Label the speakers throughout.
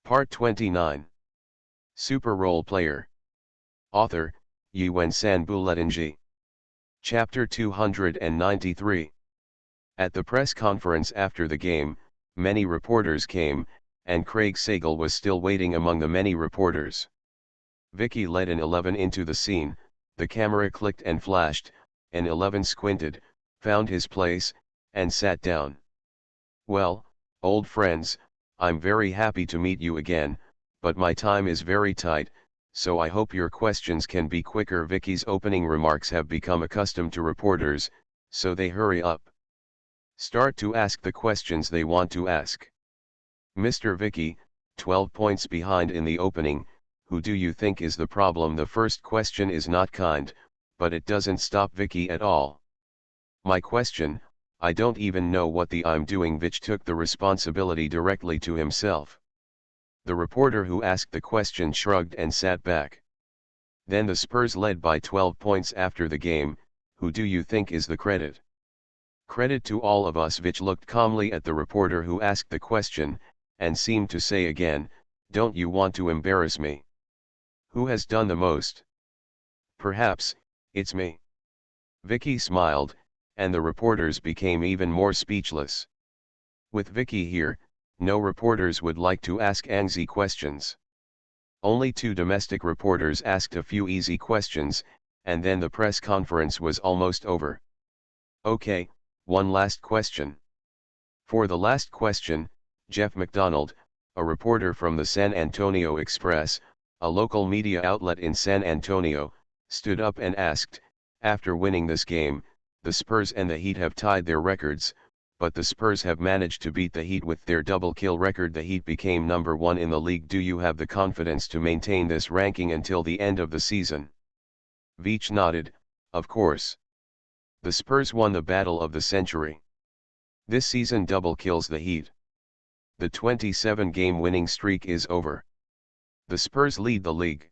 Speaker 1: Part 29. Super Role Player. Author, Yuen San Buletinji. Chapter 293. At the press conference after the game, many reporters came, and Craig Sagal was still waiting among the many reporters. Vicky led an 11 into the scene, the camera clicked and flashed, an 11 squinted, found his place, and sat down. "Well, old friends, I'm very happy to meet you again, but my time is very tight, so I hope your questions can be quicker." Vicky's opening remarks have become accustomed to reporters, so they hurry up. Start to ask the questions they want to ask. Mr. Vicky, 12 points behind in the opening, who do you think is the problem? The first question is not kind, but it doesn't stop Vicky at all. My question, I don't even know what I'm doing. Vich took the responsibility directly to himself. The reporter who asked the question shrugged and sat back. Then the Spurs led by 12 points after the game, who do you think is the credit? Credit to all of us. Vich looked calmly at the reporter who asked the question, and seemed to say again, don't you want to embarrass me? Who has done the most? Perhaps, it's me. Vicky smiled, and the reporters became even more speechless. With Vicky here, no reporters would like to ask angsty questions. Only 2 domestic reporters asked a few easy questions, and then the press conference was almost over. Okay, one last question. For the last question, Jeff McDonald, a reporter from the San Antonio Express, a local media outlet in San Antonio, stood up and asked, after winning this game, the Spurs and the Heat have tied their records, but the Spurs have managed to beat the Heat with their double kill record. The Heat became number 1 in the league. Do you have the confidence to maintain this ranking until the end of the season? Veach nodded, of course. The Spurs won the battle of the century. This season double kills the Heat. The 27-game winning streak is over. The Spurs lead the league.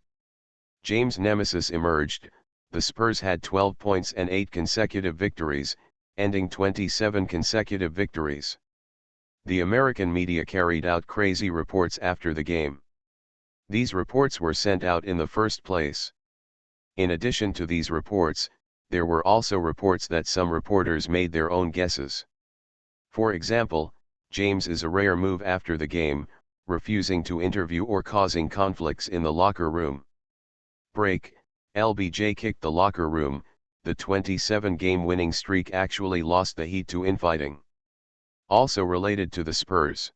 Speaker 1: James' nemesis emerged. The Spurs had 12 points and 8 consecutive victories, ending 27 consecutive victories. The American media carried out crazy reports after the game. These reports were sent out in the first place. In addition to these reports, there were also reports that some reporters made their own guesses. For example, James is a rare move after the game, refusing to interview or causing conflicts in the locker room. Break, LBJ kicked the locker room. The 27-game winning streak actually lost the Heat to infighting. Also related to the Spurs.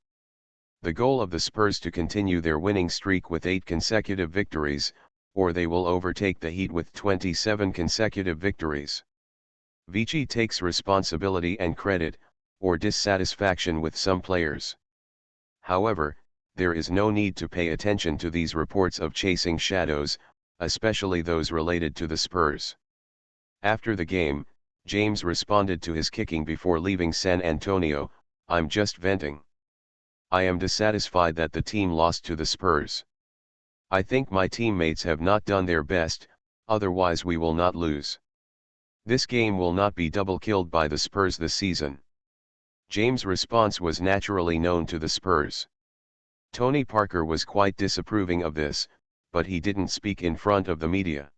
Speaker 1: The goal of the Spurs to continue their winning streak with 8 consecutive victories, or they will overtake the Heat with 27 consecutive victories. Vici takes responsibility and credit, or dissatisfaction with some players. However, there is no need to pay attention to these reports of chasing shadows, especially those related to the Spurs. After the game, James responded to his kicking before leaving San Antonio, I'm just venting. I am dissatisfied that the team lost to the Spurs. I think my teammates have not done their best, otherwise we will not lose. This game will not be double killed by the Spurs this season. James' response was naturally known to the Spurs. Tony Parker was quite disapproving of this, but he didn't speak in front of the media.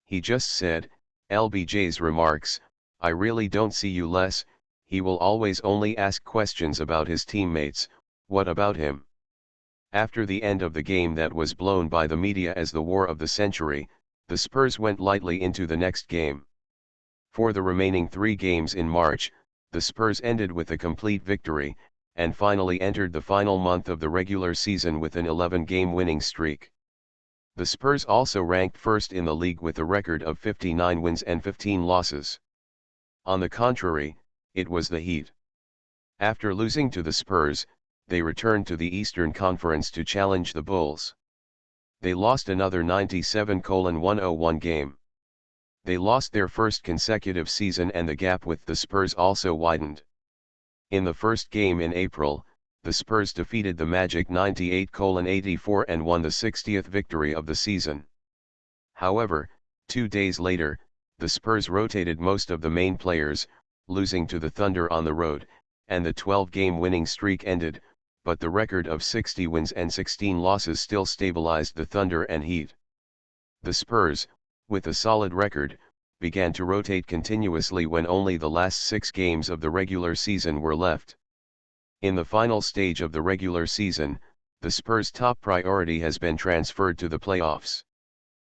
Speaker 1: He just said, LBJ's remarks, I really don't see you less, he will always only ask questions about his teammates, what about him? After the end of the game that was blown by the media as the war of the century, the Spurs went lightly into the next game. For the remaining 3 games in March, the Spurs ended with a complete victory, and finally entered the final month of the regular season with an 11-game winning streak. The Spurs also ranked first in the league with a record of 59 wins and 15 losses. On the contrary, it was the Heat. After losing to the Spurs, they returned to the Eastern Conference to challenge the Bulls. They lost another 97-101 game. They lost their first consecutive season and the gap with the Spurs also widened. In the first game in April, the Spurs defeated the Magic 98-84 and won the 60th victory of the season. However, 2 days later, the Spurs rotated most of the main players, losing to the Thunder on the road, and the 12-game winning streak ended, but the record of 60 wins and 16 losses still stabilized the Thunder and Heat. The Spurs, with a solid record, began to rotate continuously when only the last 6 games of the regular season were left. In the final stage of the regular season, the Spurs' top priority has been transferred to the playoffs.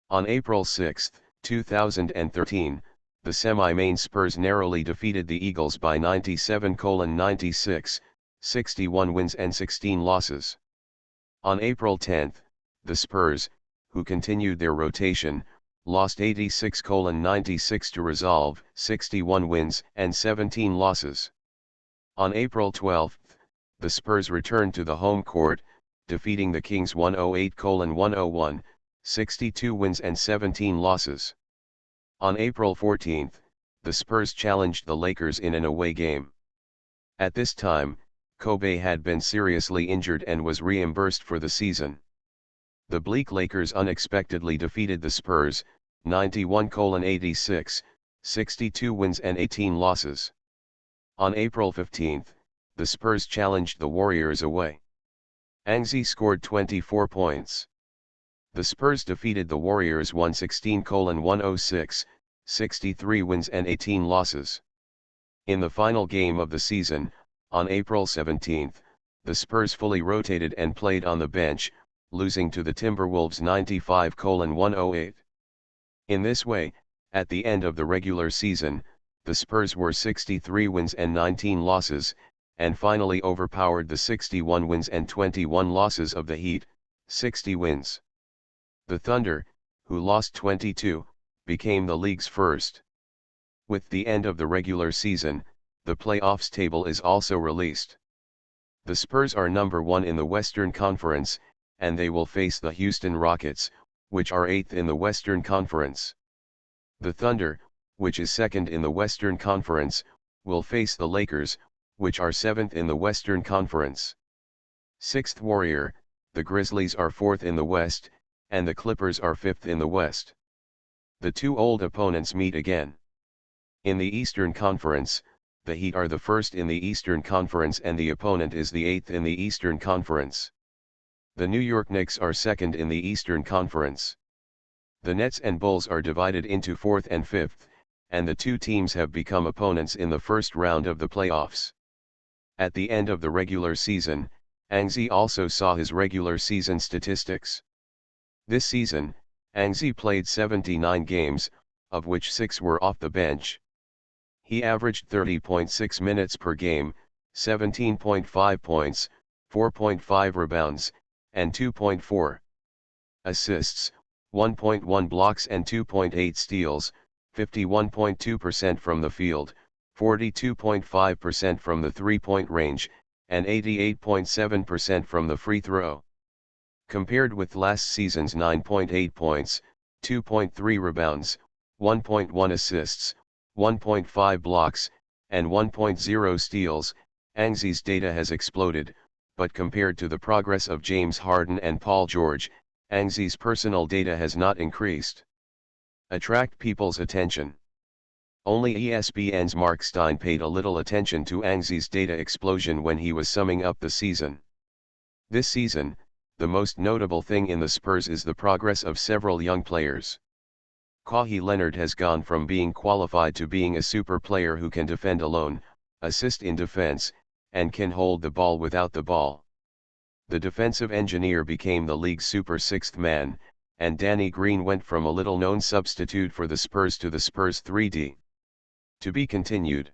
Speaker 1: On April 6, 2013, the semi-main Spurs narrowly defeated the Eagles by 97-96, 61 wins and 16 losses. On April 10, the Spurs, who continued their rotation, lost 86-96 to Resolve, 61 wins and 17 losses. On April 12, the Spurs returned to the home court, defeating the Kings 108-101, 62 wins and 17 losses. On April 14, the Spurs challenged the Lakers in an away game. At this time, Kobe had been seriously injured and was reimbursed for the season. The bleak Lakers unexpectedly defeated the Spurs, 91-86, 62 wins and 18 losses. On April 15, the Spurs challenged the Warriors away. Angzi scored 24 points. The Spurs defeated the Warriors 116-106, 63 wins and 18 losses. In the final game of the season, on April 17, the Spurs fully rotated and played on the bench, losing to the Timberwolves 95-108. In this way, at the end of the regular season, the Spurs were 63 wins and 19 losses, and finally overpowered the 61 wins and 21 losses of the Heat, 60 wins. The Thunder, who lost 22, became the league's first. With the end of the regular season, the playoffs table is also released. The Spurs are number 1 in the Western Conference, and they will face the Houston Rockets, which are 8th in the Western Conference. The Thunder, which is 2nd in the Western Conference, will face the Lakers, which are 7th in the Western Conference. 6th Warrior, the Grizzlies are 4th in the West, and the Clippers are 5th in the West. The two old opponents meet again. In the Eastern Conference, the Heat are the 1st in the Eastern Conference and the opponent is the 8th in the Eastern Conference. The New York Knicks are 2nd in the Eastern Conference. The Nets and Bulls are divided into 4th and 5th, and the two teams have become opponents in the first round of the playoffs. At the end of the regular season, Angzi also saw his regular season statistics. This season, Angzi played 79 games, of which 6 were off the bench. He averaged 30.6 minutes per game, 17.5 points, 4.5 rebounds, and 2.4 assists, 1.1 blocks and 2.8 steals, 51.2% from the field, 42.5% from the three-point range, and 88.7% from the free throw. Compared with last season's 9.8 points, 2.3 rebounds, 1.1 assists, 1.5 blocks, and 1.0 steals, Angzi's data has exploded, but compared to the progress of James Harden and Paul George, Angzi's personal data has not increased. Attract people's attention. Only ESPN's Mark Stein paid a little attention to Angzi's data explosion when he was summing up the season. This season, the most notable thing in the Spurs is the progress of several young players. Kawhi Leonard has gone from being qualified to being a super player who can defend alone, assist in defense, and can hold the ball without the ball. The defensive engineer became the league's super sixth man, and Danny Green went from a little-known substitute for the Spurs to the Spurs 3D. To be continued.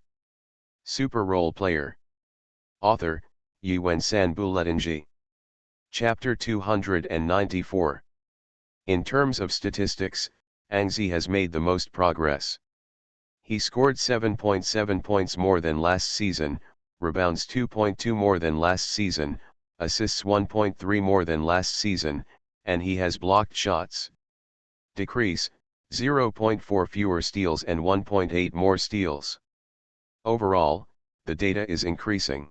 Speaker 1: Super Role Player. Author, Yuan-San Buletinji. Chapter 294. In terms of statistics, Angzi has made the most progress. He scored 7.7 points more than last season, rebounds 2.2 more than last season, assists 1.3 more than last season, and he has blocked shots. Decrease, 0.4 fewer steals and 1.8 more steals. Overall, the data is increasing.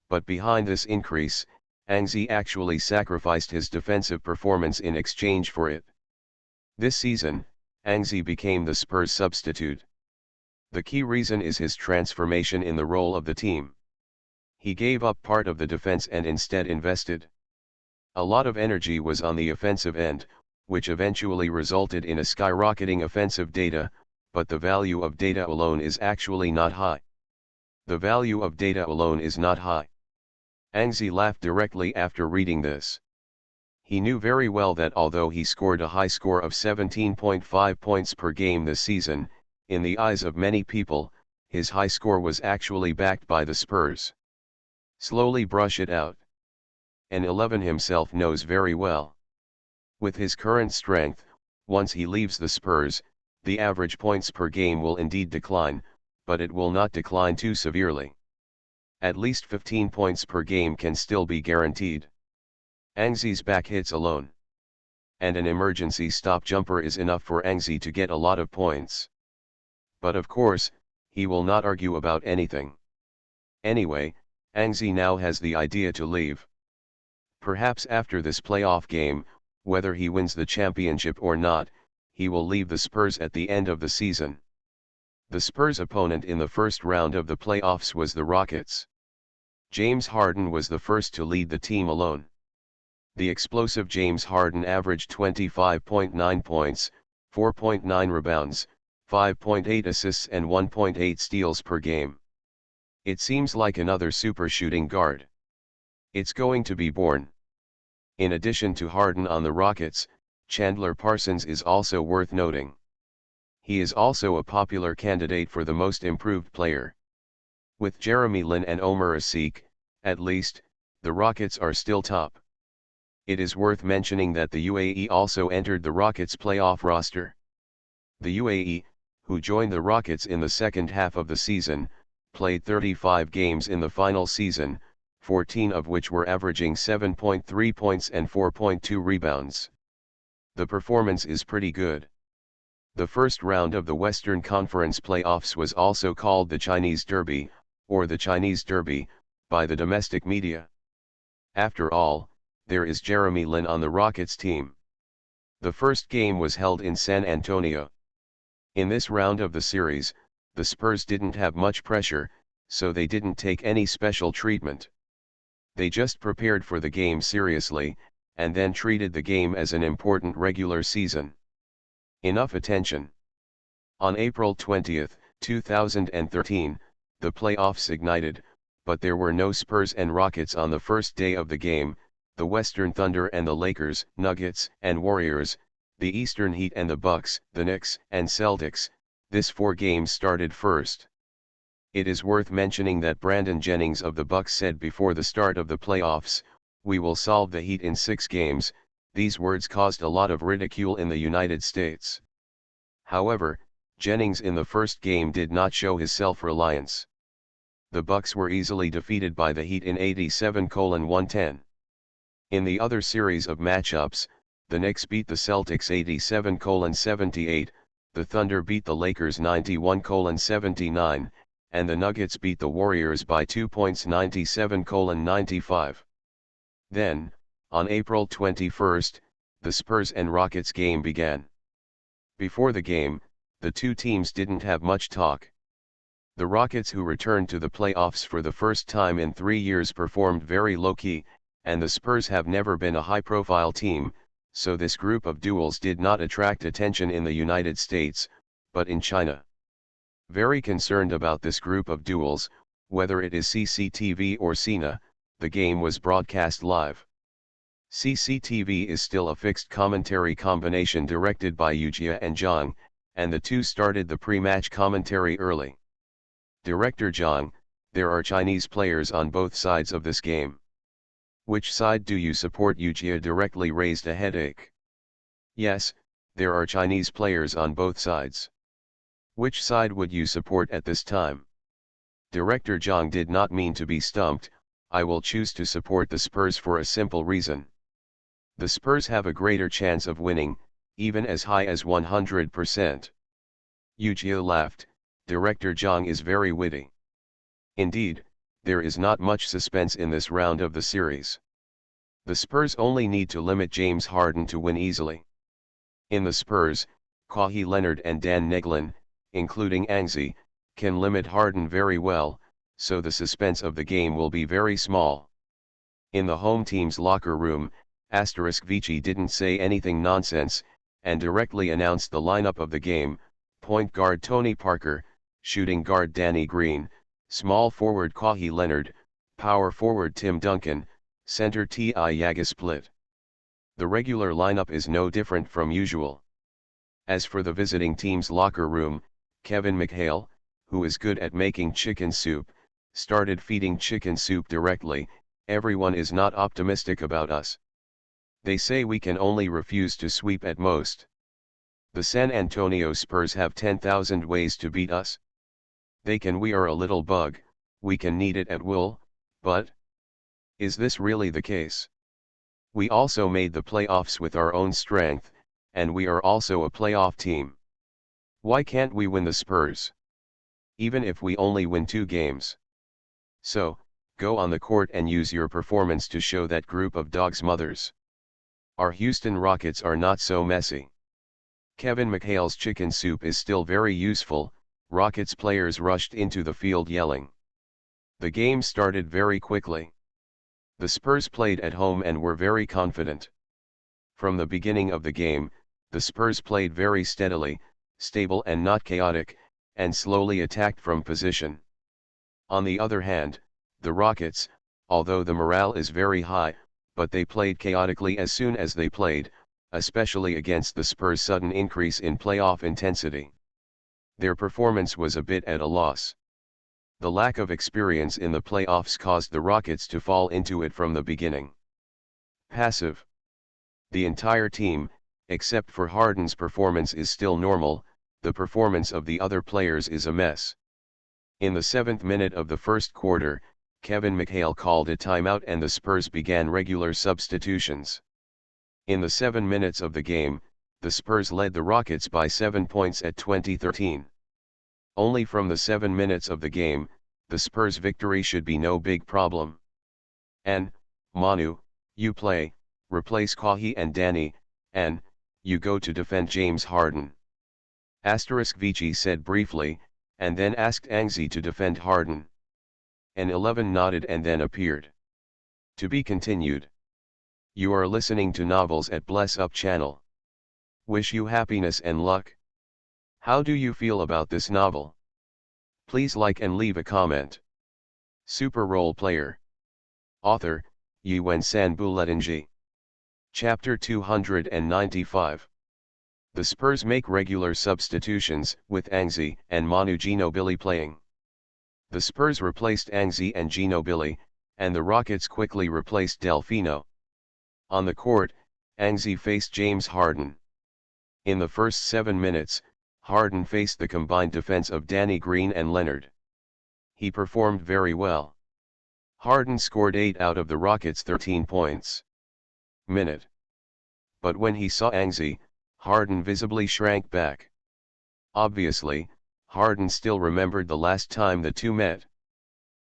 Speaker 1: But behind this increase, Angzi actually sacrificed his defensive performance in exchange for it. This season, Angzi became the Spurs substitute. The key reason is his transformation in the role of the team. He gave up part of the defense and instead invested. A lot of energy was on the offensive end, which eventually resulted in a skyrocketing offensive data, but the value of data alone is actually not high. The value of data alone is not high. Angzi laughed directly after reading this. He knew very well that although he scored a high score of 17.5 points per game this season, in the eyes of many people, his high score was actually backed by the Spurs. Slowly brush it out. An 11 himself knows very well. With his current strength, once he leaves the Spurs, the average points per game will indeed decline, but it will not decline too severely. At least 15 points per game can still be guaranteed. Angzi's back hits alone. And an emergency stop jumper is enough for Angzi to get a lot of points. But of course, he will not argue about anything. Anyway, Angzi now has the idea to leave. Perhaps after this playoff game, whether he wins the championship or not, he will leave the Spurs at the end of the season. The Spurs' opponent in the first round of the playoffs was the Rockets. James Harden was the first to lead the team alone. The explosive James Harden averaged 25.9 points, 4.9 rebounds, 5.8 assists and 1.8 steals per game. It seems like another super shooting guard. It's going to be born. In addition to Harden on the Rockets, Chandler Parsons is also worth noting. He is also a popular candidate for the most improved player. With Jeremy Lin and Omer Asik, at least, the Rockets are still top. It is worth mentioning that the UAE also entered the Rockets' playoff roster. The UAE, who joined the Rockets in the second half of the season, played 35 games in the final season, 14 of which were averaging 7.3 points and 4.2 rebounds. The performance is pretty good. The first round of the Western Conference playoffs was also called the Chinese Derby, or the Chinese Derby, by the domestic media. After all, there is Jeremy Lin on the Rockets team. The first game was held in San Antonio. In this round of the series, the Spurs didn't have much pressure, so they didn't take any special treatment. They just prepared for the game seriously, and then treated the game as an important regular season. Enough attention. On April 20, 2013, the playoffs ignited, but there were no Spurs and Rockets on the first day of the game. The Western Thunder and the Lakers, Nuggets and Warriors, the Eastern Heat and the Bucks, the Knicks and Celtics, this 4 games started first. It is worth mentioning that Brandon Jennings of the Bucks said before the start of the playoffs, "We will solve the Heat in 6 games, these words caused a lot of ridicule in the United States. However, Jennings in the first game did not show his self-reliance. The Bucks were easily defeated by the Heat in 87-110. In the other series of matchups, the Knicks beat the Celtics 87-78, the Thunder beat the Lakers 91-79, and the Nuggets beat the Warriors by 2 points 97-95. Then, on April 21, the Spurs and Rockets game began. Before the game, the two teams didn't have much talk. The Rockets, who returned to the playoffs for the first time in 3 years, performed very low-key, and the Spurs have never been a high-profile team, so this group of duels did not attract attention in the United States, but in China. Very concerned about this group of duels, whether it is CCTV or Sina, the game was broadcast live. CCTV is still a fixed commentary combination directed by Yujia and Zhang, and the two started the pre-match commentary early. Director Zhang, there are Chinese players on both sides of this game. Which side do you support? Yujia directly raised a headache. Yes, there are Chinese players on both sides. Which side would you support at this time? Director Zhang did not mean to be stumped. I will choose to support the Spurs for a simple reason. The Spurs have a greater chance of winning, even as high as 100%. Yujia laughed. Director Zhang is very witty. Indeed, there is not much suspense in this round of the series. The Spurs only need to limit James Harden to win easily. In the Spurs, Kawhi Leonard and Dan Neglin, including Angzi, can limit Harden very well, so the suspense of the game will be very small. In the home team's locker room, Vici didn't say anything nonsense, and directly announced the lineup of the game: point guard Tony Parker, shooting guard Danny Green, small forward Kawhi Leonard, power forward Tim Duncan, center T.I. Yaga Split. The regular lineup is no different from usual. As for the visiting team's locker room, Kevin McHale, who is good at making chicken soup, started feeding chicken soup directly. Everyone is not optimistic about us. They say we can only refuse to sweep at most. The San Antonio Spurs have 10,000 ways to beat us. They can. We are a little bug, we can knead it at will, but is this really the case? We also made the playoffs with our own strength, and we are also a playoff team. Why can't we win the Spurs? Even if we only win 2 games. So, go on the court and use your performance to show that group of dogs mothers. Our Houston Rockets are not so messy. Kevin McHale's chicken soup is still very useful. Rockets players rushed into the field yelling. The game started very quickly. The Spurs played at home and were very confident. From the beginning of the game, the Spurs played very steadily, stable and not chaotic, and slowly attacked from position. On the other hand, the Rockets, although the morale is very high, but they played chaotically as soon as they played, especially against the Spurs' sudden increase in playoff intensity. Their performance was a bit at a loss. The lack of experience in the playoffs caused the Rockets to fall into it from the beginning. Passive. The entire team, except for Harden's performance, is still normal. The performance of the other players is a mess. In the 7th minute of the first quarter, Kevin McHale called a timeout and the Spurs began regular substitutions. In the 7 minutes of the game, the Spurs led the Rockets by 7 points at 20-13. Only from the 7 minutes of the game, the Spurs' victory should be no big problem. And, Manu, you play, replace Kawhi and Danny, and, you go to defend James Harden. Vici said briefly, and then asked Angzi to defend Harden. An 11 nodded and then appeared. To be continued. You are listening to Novels at Bless Up channel. Wish you happiness and luck. How do you feel about this novel? Please like and leave a comment. Super Role Player. Author, San Buletnji. Chapter 295. The Spurs make regular substitutions, with Angzi and Manu Ginobili playing. The Spurs replaced Angzi and Ginobili, and the Rockets quickly replaced Delfino. On the court, Angzi faced James Harden. In the first 7 minutes, Harden faced the combined defense of Danny Green and Leonard. He performed very well. Harden scored 8 out of the Rockets' 13 points. Minute. But when he saw Angzi, Harden visibly shrank back. Obviously, Harden still remembered the last time the two met.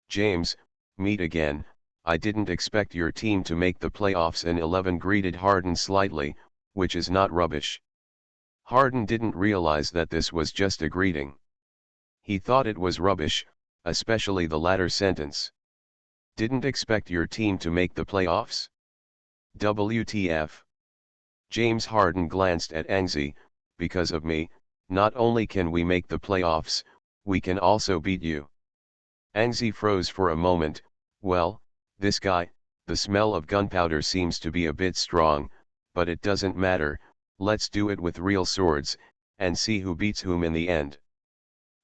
Speaker 1: James, meet again. I didn't expect your team to make the playoffs. An 11 greeted Harden slightly, which is not rubbish. Harden didn't realize that this was just a greeting. He thought it was rubbish, especially the latter sentence. Didn't expect your team to make the playoffs? WTF. James Harden glanced at Angzi. Because of me, not only can we make the playoffs, we can also beat you. Angzi froze for a moment. Well, this guy, the smell of gunpowder seems to be a bit strong, but it doesn't matter. Let's do it with real swords, and see who beats whom in the end.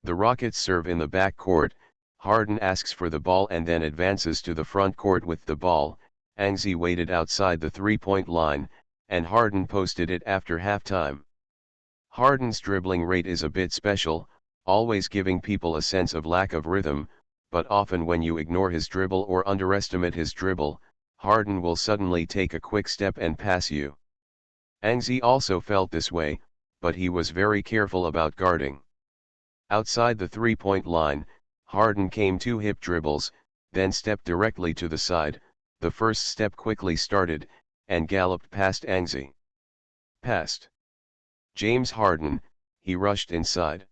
Speaker 1: The Rockets serve in the back court. Harden asks for the ball and then advances to the front court with the ball. Angzi waited outside the three-point line, and Harden posted it after halftime. Harden's dribbling rate is a bit special, always giving people a sense of lack of rhythm, but often when you ignore his dribble or underestimate his dribble, Harden will suddenly take a quick step and pass you. Angzi also felt this way, but he was very careful about guarding. Outside the three-point line, Harden came 2 hip dribbles, then stepped directly to the side. The first step quickly started, and galloped past Angzi. Past James Harden, he rushed inside.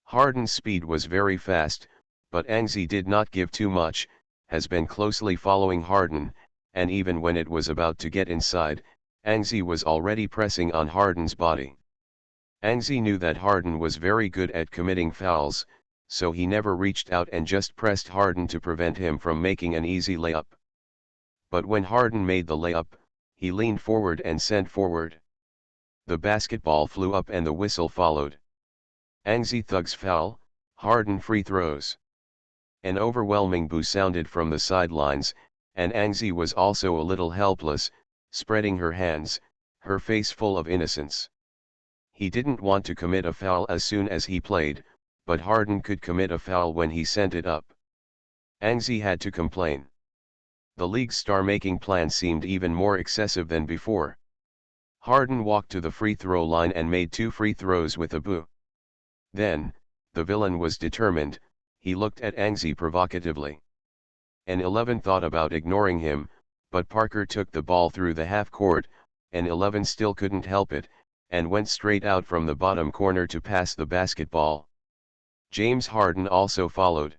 Speaker 1: Harden's speed was very fast, But Angzi did not give too much, has been closely following Harden, and even when it was about to get inside, Angzi was already pressing on Harden's body. Angzi knew that Harden was very good at committing fouls, so he never reached out and just pressed Harden to prevent him from making an easy layup. But when Harden made the layup, he leaned forward and sent forward. The basketball flew up and the whistle followed. Angzi thugs foul, Harden free throws. An overwhelming boo sounded from the sidelines, and Angzi was also a little helpless, spreading her hands, her face full of innocence. He didn't want to commit a foul as soon as he played, but Harden could commit a foul when he sent it up. Angzi had to complain. The league's star-making plan seemed even more excessive than before. Harden walked to the free throw line and made 2 free throws with a boo. Then, the villain was determined. He looked at Angzi provocatively. An 11 thought about ignoring him, but Parker took the ball through the half court, and 11 still couldn't help it, and went straight out from the bottom corner to pass the basketball. James Harden also followed.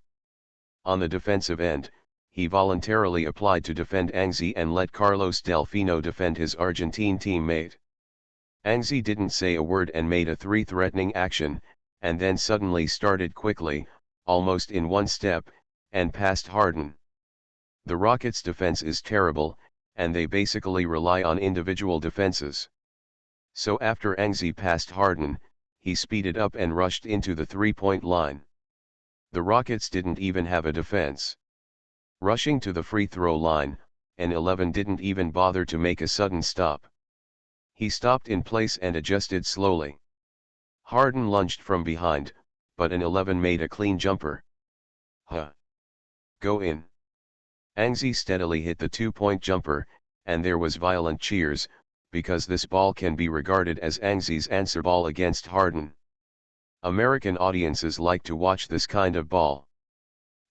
Speaker 1: On the defensive end, he voluntarily applied to defend Angzi and let Carlos Delfino defend his Argentine teammate. Angzi didn't say a word and made a 3 threatening action, and then suddenly started quickly, almost in one step, and passed Harden. The Rockets' defense is terrible, and they basically rely on individual defenses. So after Angzi passed Harden, he speeded up and rushed into the 3-point line. The Rockets didn't even have a defense. Rushing to the free throw line, an 11 didn't even bother to make a sudden stop. He stopped in place and adjusted slowly. Harden lunged from behind, but an 11 made a clean jumper. Go in. Angzi steadily hit the 2-point jumper, and there was violent cheers, because this ball can be regarded as Angzi's answer ball against Harden. American audiences like to watch this kind of ball.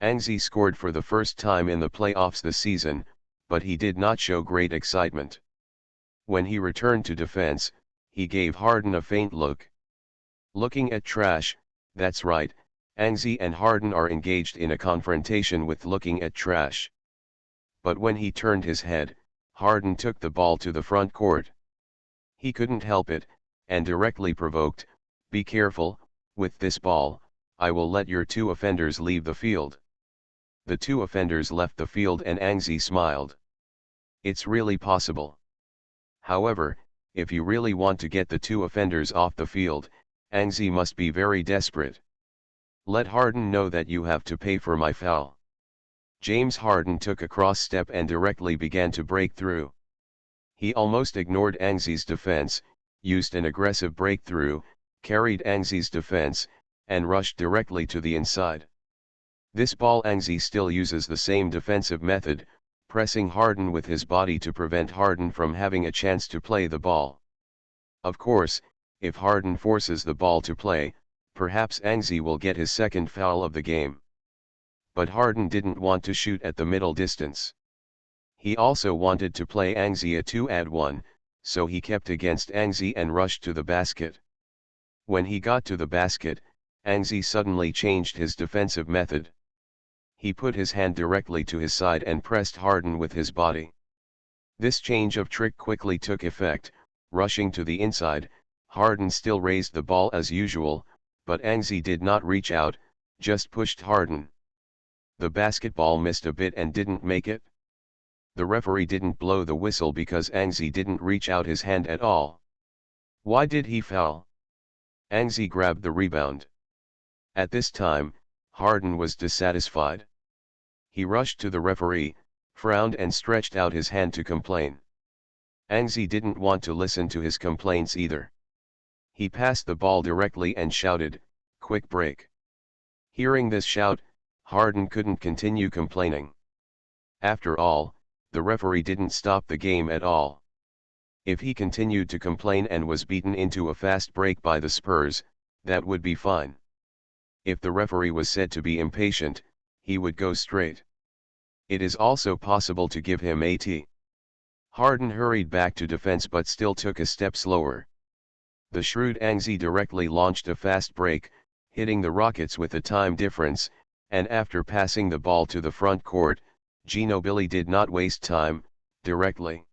Speaker 1: Angzi scored for the first time in the playoffs this season, but he did not show great excitement. When he returned to defense, he gave Harden a faint look. Looking at trash, that's right, Angzi and Harden are engaged in a confrontation with looking at trash. But when he turned his head, Harden took the ball to the front court. He couldn't help it, and directly provoked, "Be careful, with this ball, I will let your 2 offenders leave the field." The 2 offenders left the field and Angzi smiled. It's really possible. However, if you really want to get the 2 offenders off the field, Angzi must be very desperate. Let Harden know that you have to pay for my foul. James Harden took a cross step and directly began to break through. He almost ignored Angzi's defense, used an aggressive breakthrough, carried Angzi's defense, and rushed directly to the inside. This ball Angzi still uses the same defensive method, pressing Harden with his body to prevent Harden from having a chance to play the ball. Of course, if Harden forces the ball to play, perhaps Angzi will get his second foul of the game. But Harden didn't want to shoot at the middle distance. He also wanted to play Angzi a 2-1, so he kept against Angzi and rushed to the basket. When he got to the basket, Angzi suddenly changed his defensive method. He put his hand directly to his side and pressed Harden with his body. This change of trick quickly took effect. Rushing to the inside, Harden still raised the ball as usual, but Angzi did not reach out, just pushed Harden. The basketball missed a bit and didn't make it. The referee didn't blow the whistle because Angzi didn't reach out his hand at all. Why did he foul? Angzi grabbed the rebound. At this time, Harden was dissatisfied. He rushed to the referee, frowned and stretched out his hand to complain. Angzi didn't want to listen to his complaints either. He passed the ball directly and shouted, "Quick break." Hearing this shout, Harden couldn't continue complaining. After all, the referee didn't stop the game at all. If he continued to complain and was beaten into a fast break by the Spurs, that would be fine. If the referee was said to be impatient, he would go straight. It is also possible to give him a T. Harden hurried back to defense but still took a step slower. The shrewd Angzi directly launched a fast break, hitting the Rockets with a time difference, and after passing the ball to the front court, Ginobili did not waste time, directly.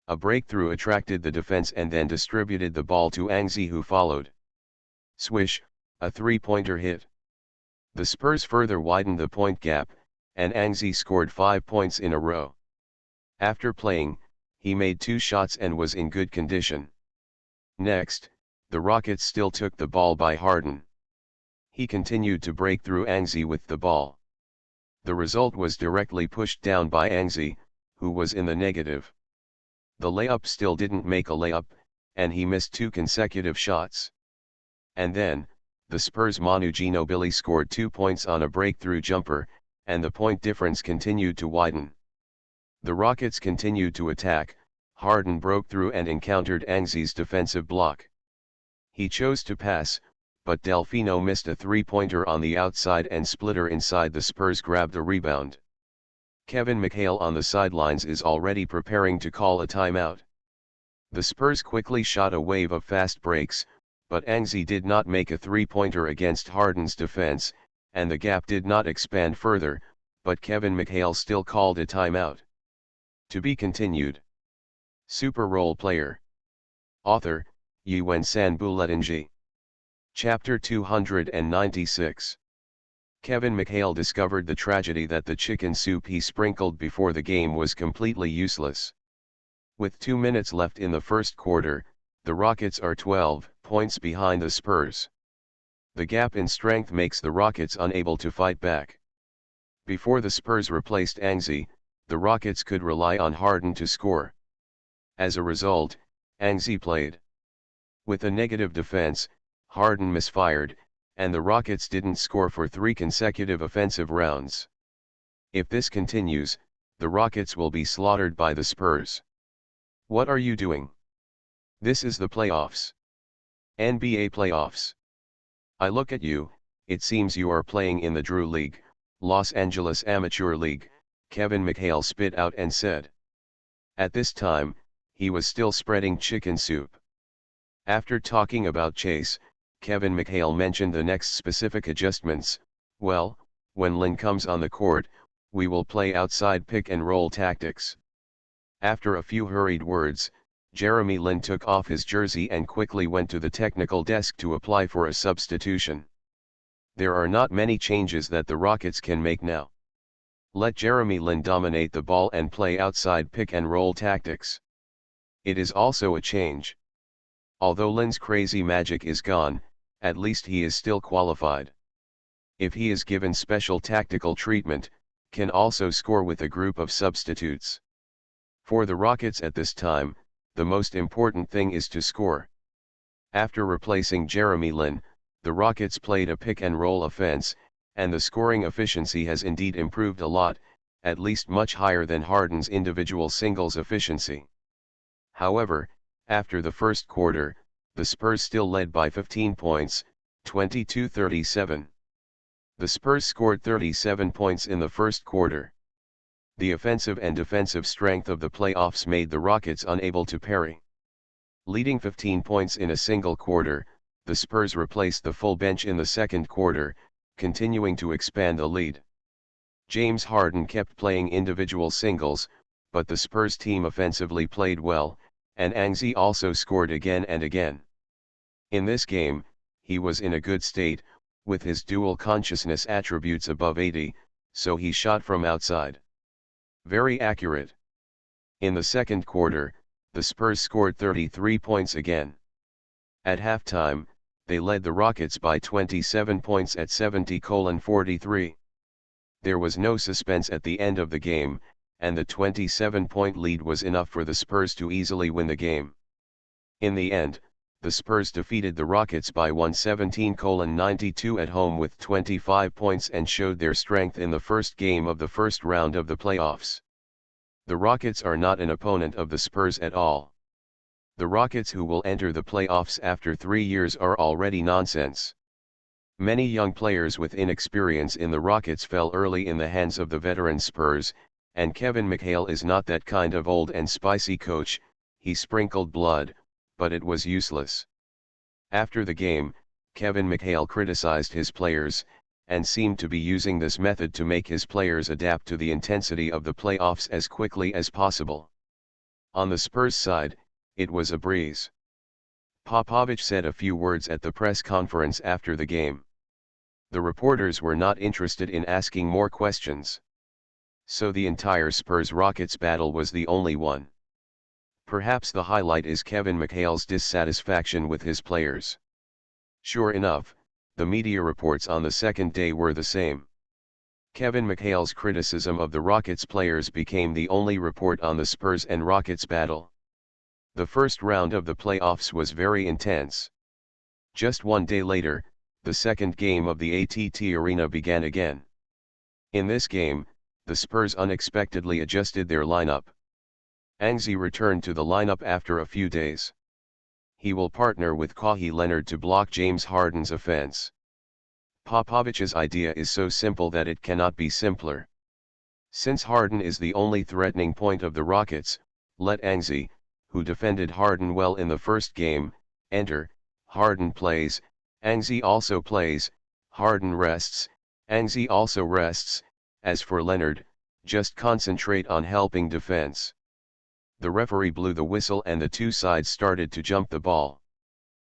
Speaker 1: A breakthrough attracted the defense and then distributed the ball to Angzi, who followed. Swish, a three-pointer hit. The Spurs further widened the point gap, and Angzi scored 5 points in a row. After playing, he made 2 shots and was in good condition. Next, the Rockets still took the ball by Harden. He continued to break through Angzi with the ball. The result was directly pushed down by Angzi, who was in the negative. The layup still didn't make a layup, and he missed 2 consecutive shots. And then, the Spurs' Manu Ginobili scored 2 points on a breakthrough jumper, and the point difference continued to widen. The Rockets continued to attack. Harden broke through and encountered Angzi's defensive block. He chose to pass, but Delfino missed a three-pointer on the outside and Splitter inside the Spurs grabbed a rebound. Kevin McHale on the sidelines is already preparing to call a timeout. The Spurs quickly shot a wave of fast breaks, but Angzi did not make a three-pointer against Harden's defense, and the gap did not expand further, but Kevin McHale still called a timeout. To be continued. Super Role Player. Author, Yuen San Buletinji. Chapter 296. Kevin McHale discovered the tragedy that the chicken soup he sprinkled before the game was completely useless. With 2 minutes left in the first quarter, the Rockets are 12 points behind the Spurs. The gap in strength makes the Rockets unable to fight back. Before the Spurs replaced Angzi, the Rockets could rely on Harden to score. As a result, Angzi played. With a negative defense, Harden misfired, and the Rockets didn't score for 3 consecutive offensive rounds. If this continues, the Rockets will be slaughtered by the Spurs. What are you doing? This is the playoffs. NBA playoffs. I look at you, it seems you are playing in the Drew League, Los Angeles Amateur League, Kevin McHale spit out and said. At this time, he was still spreading chicken soup. After talking about Chase, Kevin McHale mentioned the next specific adjustments. Well, when Lin comes on the court, we will play outside pick and roll tactics. After a few hurried words, Jeremy Lin took off his jersey and quickly went to the technical desk to apply for a substitution. There are not many changes that the Rockets can make now. Let Jeremy Lin dominate the ball and play outside pick and roll tactics. It is also a change. Although Lin's crazy magic is gone, at least he is still qualified. If he is given special tactical treatment, can also score with a group of substitutes. For the Rockets at this time, the most important thing is to score. After replacing Jeremy Lin, the Rockets played a pick and roll offense, and the scoring efficiency has indeed improved a lot, at least much higher than Harden's individual singles efficiency. However, after the first quarter, the Spurs still led by 15 points, 22-37. The Spurs scored 37 points in the first quarter. The offensive and defensive strength of the playoffs made the Rockets unable to parry. Leading 15 points in a single quarter, the Spurs replaced the full bench in the second quarter, continuing to expand the lead. James Harden kept playing individual singles, but the Spurs team offensively played well, and Angzi also scored again and again. In this game, he was in a good state, with his dual consciousness attributes above 80, so he shot from outside. Very accurate. In the second quarter, the Spurs scored 33 points again. At halftime, they led the Rockets by 27 points at 70-43. There was no suspense at the end of the game, and the 27-point lead was enough for the Spurs to easily win the game. In the end, the Spurs defeated the Rockets by 117-92 at home with 25 points and showed their strength in the first game of the first round of the playoffs. The Rockets are not an opponent of the Spurs at all. The Rockets who will enter the playoffs after 3 years are already nonsense. Many young players with inexperience in the Rockets fell early in the hands of the veteran Spurs, and Kevin McHale is not that kind of old and spicy coach. He sprinkled blood, but it was useless. After the game, Kevin McHale criticized his players, and seemed to be using this method to make his players adapt to the intensity of the playoffs as quickly as possible. On the Spurs side, it was a breeze. Popovich said a few words at the press conference after the game. The reporters were not interested in asking more questions. So the entire Spurs-Rockets battle was the only one. Perhaps the highlight is Kevin McHale's dissatisfaction with his players. Sure enough, the media reports on the second day were the same. Kevin McHale's criticism of the Rockets players became the only report on the Spurs and Rockets battle. The first round of the playoffs was very intense. Just one day later, the second game of the AT&T Arena began again. In this game, the Spurs unexpectedly adjusted their lineup. Anzi returned to the lineup after a few days. He will partner with Kawhi Leonard to block James Harden's offense. Popovich's idea is so simple that it cannot be simpler. Since Harden is the only threatening point of the Rockets, let Anzi, who defended Harden well in the first game, enter. Harden plays, Anzi also plays, Harden rests, Anzi also rests. As for Leonard, just concentrate on helping defense. The referee blew the whistle and the two sides started to jump the ball.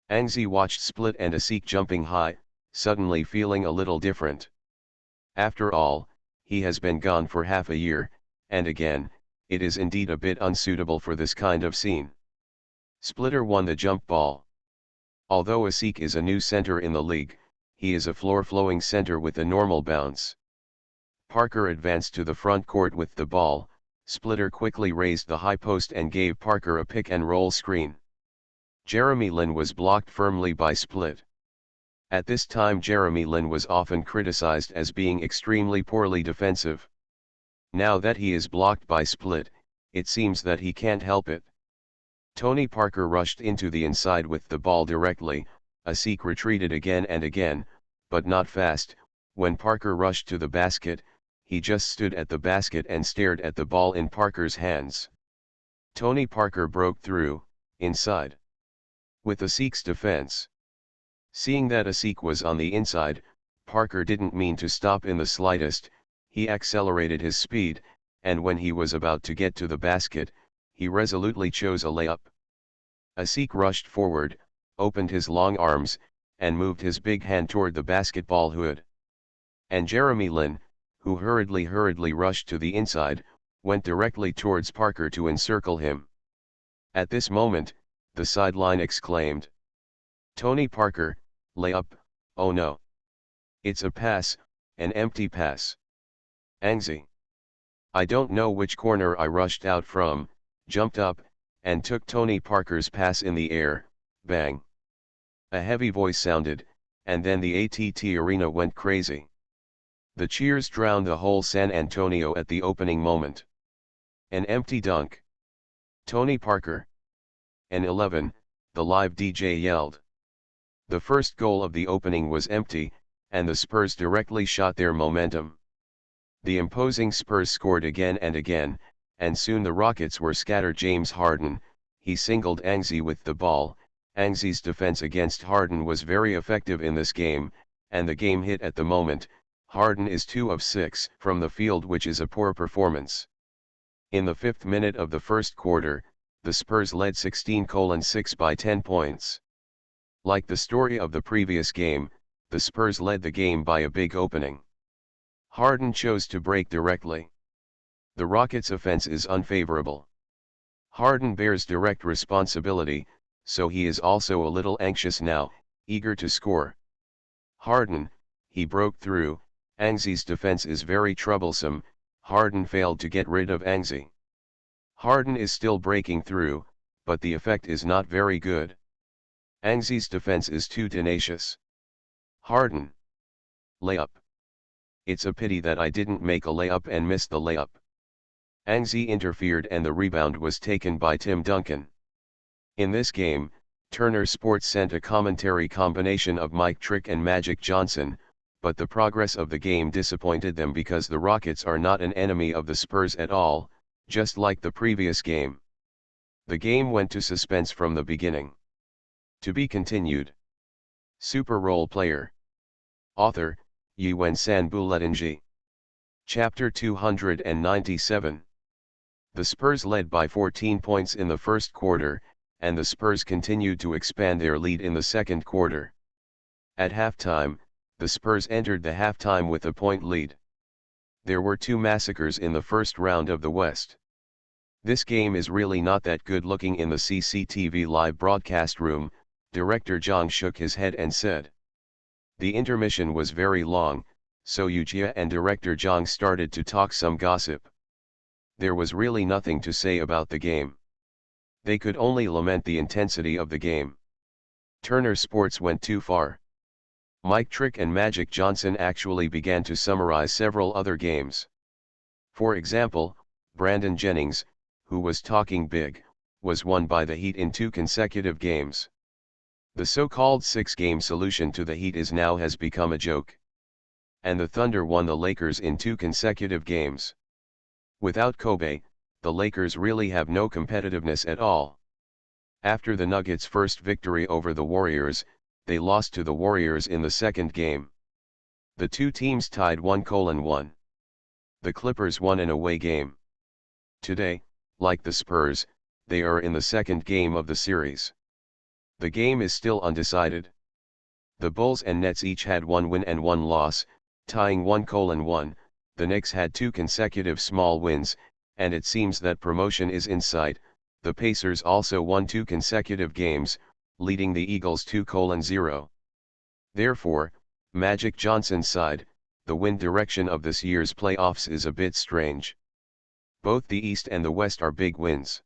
Speaker 1: Anzi watched Split and Asik jumping high, suddenly feeling a little different. After all, he has been gone for half a year, and again, it is indeed a bit unsuitable for this kind of scene. Splitter won the jump ball. Although Asik is a new center in the league, he is a floor-flowing center with a normal bounce. Parker advanced to the front court with the ball. Splitter quickly raised the high post and gave Parker a pick-and-roll screen. Jeremy Lin was blocked firmly by Split. At this time Jeremy Lin was often criticized as being extremely poorly defensive. Now that he is blocked by Split, it seems that he can't help it. Tony Parker rushed into the inside with the ball directly. Asik retreated again and again, but not fast. When Parker rushed to the basket, he just stood at the basket and stared at the ball in Parker's hands. Tony Parker broke through, inside. With Asik's defense. Seeing that Asik was on the inside, Parker didn't mean to stop in the slightest. He accelerated his speed, and when he was about to get to the basket, he resolutely chose a layup. Asik rushed forward, opened his long arms, and moved his big hand toward the basketball hood. And Jeremy Lin, who hurriedly rushed to the inside, went directly towards Parker to encircle him. At this moment, the sideline exclaimed. Tony Parker, layup, oh no. It's a pass, an empty pass. Anzi. I don't know which corner I rushed out from, jumped up, and took Tony Parker's pass in the air, bang. A heavy voice sounded, and then the AT&T Arena went crazy. The cheers drowned the whole San Antonio at the opening moment. An empty dunk. Tony Parker. An 11, the live DJ yelled. The first goal of the opening was empty, and the Spurs directly shot their momentum. The imposing Spurs scored again and again, and soon the Rockets were scattered. James Harden, he singled Anzi with the ball. Anzi's defense against Harden was very effective in this game, and the game hit at the moment. Harden is 2 of 6 from the field, which is a poor performance. In the 5th minute of the first quarter, the Spurs led 16-6 by 10 points. Like the story of the previous game, the Spurs led the game by a big opening. Harden chose to break directly. The Rockets' offense is unfavorable. Harden bears direct responsibility, so he is also a little anxious now, eager to score. Harden, he broke through. Anzi's defense is very troublesome. Harden failed to get rid of Anzi. Harden is still breaking through, but the effect is not very good. Anzi's defense is too tenacious. Harden. Layup. It's a pity that I didn't make a layup and missed the layup. Anzi interfered and the rebound was taken by Tim Duncan. In this game, Turner Sports sent a commentary combination of Mike Trick and Magic Johnson, but the progress of the game disappointed them because the Rockets are not an enemy of the Spurs at all, just like the previous game. The game went to suspense from the beginning. To be continued. Super Role Player. Author, Yuen San Buletinji. Chapter 297. The Spurs led by 14 points in the first quarter, and the Spurs continued to expand their lead in the second quarter. At halftime, the Spurs entered the halftime with a point lead. There were 2 massacres in the first round of the West. This game is really not that good looking. In the CCTV live broadcast room, Director Zhang shook his head and said. The intermission was very long, so Yujia and Director Zhang started to talk some gossip. There was really nothing to say about the game. They could only lament the intensity of the game. Turner Sports went too far. Mike Trick and Magic Johnson actually began to summarize several other games. For example, Brandon Jennings, who was talking big, was won by the Heat in 2 consecutive games. The so-called 6-game solution to the Heat has become a joke. And the Thunder won the Lakers in 2 consecutive games. Without Kobe, the Lakers really have no competitiveness at all. After the Nuggets' first victory over the Warriors, they lost to the Warriors in the second game. The 2 teams tied 1-1. The Clippers won an away game. Today, like the Spurs, they are in the second game of the series. The game is still undecided. The Bulls and Nets each had 1 win and 1 loss, tying 1-1. The Knicks had 2 consecutive small wins, and it seems that promotion is in sight. The Pacers also won 2 consecutive games, leading the Eagles 2-0. Therefore, Magic Johnson's side, the win direction of this year's playoffs is a bit strange. Both the East and the West are big wins.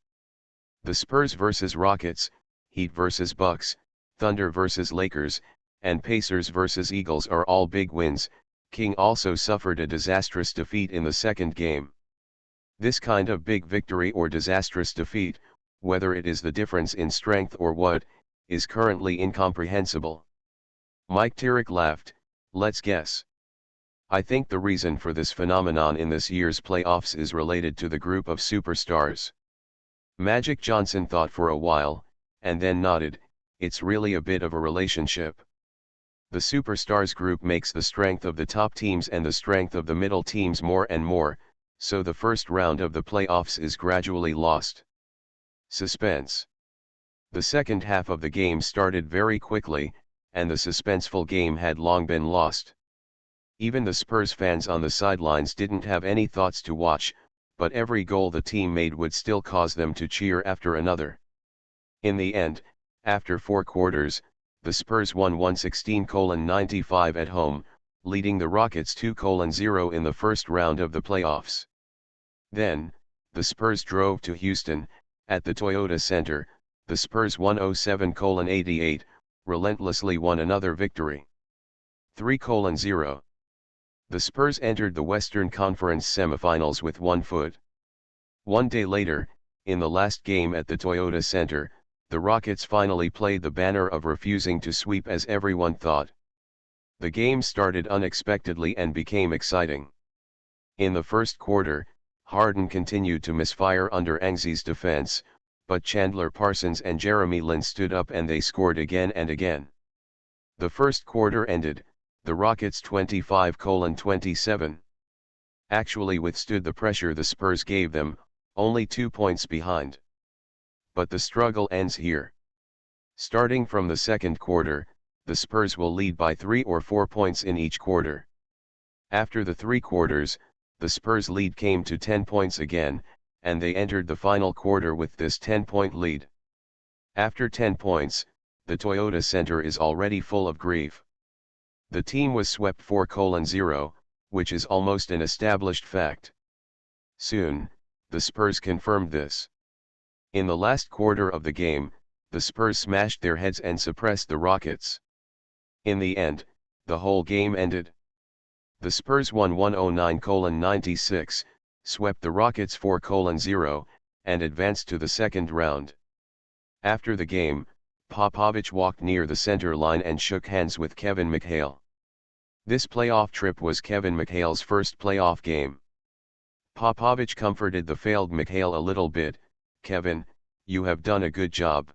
Speaker 1: The Spurs vs Rockets, Heat vs Bucks, Thunder vs Lakers, and Pacers vs Eagles are all big wins. King also suffered a disastrous defeat in the second game. This kind of big victory or disastrous defeat, whether it is the difference in strength or what, is currently incomprehensible. Mike Tirick laughed. Let's guess. I think the reason for this phenomenon in this year's playoffs is related to the group of superstars. Magic Johnson thought for a while, and then nodded. It's really a bit of a relationship. The superstars group makes the strength of the top teams and the strength of the middle teams more and more, so the first round of the playoffs is gradually lost. Suspense. The second half of the game started very quickly, and the suspenseful game had long been lost. Even the Spurs fans on the sidelines didn't have any thoughts to watch, but every goal the team made would still cause them to cheer after another. In the end, after 4 quarters, the Spurs won 116-95 at home, leading the Rockets 2-0 in the first round of the playoffs. Then, the Spurs drove to Houston. At the Toyota Center, the Spurs 107-88, relentlessly won another victory. 3-0. The Spurs entered the Western Conference semifinals with 1 foot. 1 day later, in the last game at the Toyota Center, the Rockets finally played the banner of refusing to sweep as everyone thought. The game started unexpectedly and became exciting. In the first quarter, Harden continued to misfire under Angzi's defense, but Chandler Parsons and Jeremy Lin stood up and they scored again and again. The first quarter ended, the Rockets 25-27. Actually withstood the pressure the Spurs gave them, only 2 points behind. But the struggle ends here. Starting from the second quarter, the Spurs will lead by 3 or 4 points in each quarter. After the 3 quarters, the Spurs lead came to 10 points again, and they entered the final quarter with this 10-point lead. After 10 points, the Toyota Center is already full of grief. The team was swept 4-0, which is almost an established fact. Soon, the Spurs confirmed this. In the last quarter of the game, the Spurs smashed their heads and suppressed the Rockets. In the end, the whole game ended. The Spurs won 109-96, swept the Rockets 4-0, and advanced to the second round. After the game, Popovich walked near the center line and shook hands with Kevin McHale. This playoff trip was Kevin McHale's first playoff game. Popovich comforted the failed McHale a little bit. Kevin, you have done a good job.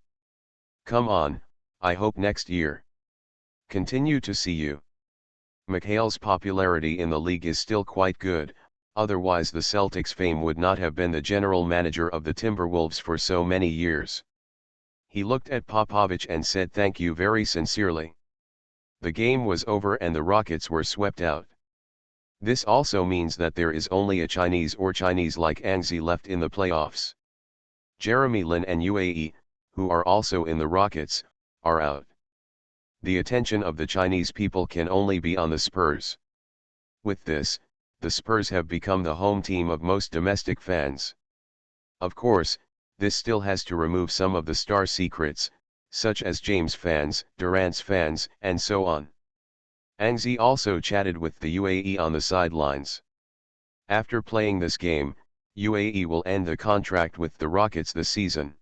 Speaker 1: Come on, I hope next year. Continue to see you. McHale's popularity in the league is still quite good, otherwise the Celtics' fame would not have been the general manager of the Timberwolves for so many years. He looked at Popovich and said thank you very sincerely. The game was over and the Rockets were swept out. This also means that there is only a Chinese or Chinese-like Angzi left in the playoffs. Jeremy Lin and UAE, who are also in the Rockets, are out. The attention of the Chinese people can only be on the Spurs. With this, the Spurs have become the home team of most domestic fans. Of course, this still has to remove some of the star secrets, such as James fans, Durant's fans, and so on. Angzi also chatted with the UAE on the sidelines. After playing this game, UAE will end the contract with the Rockets this season.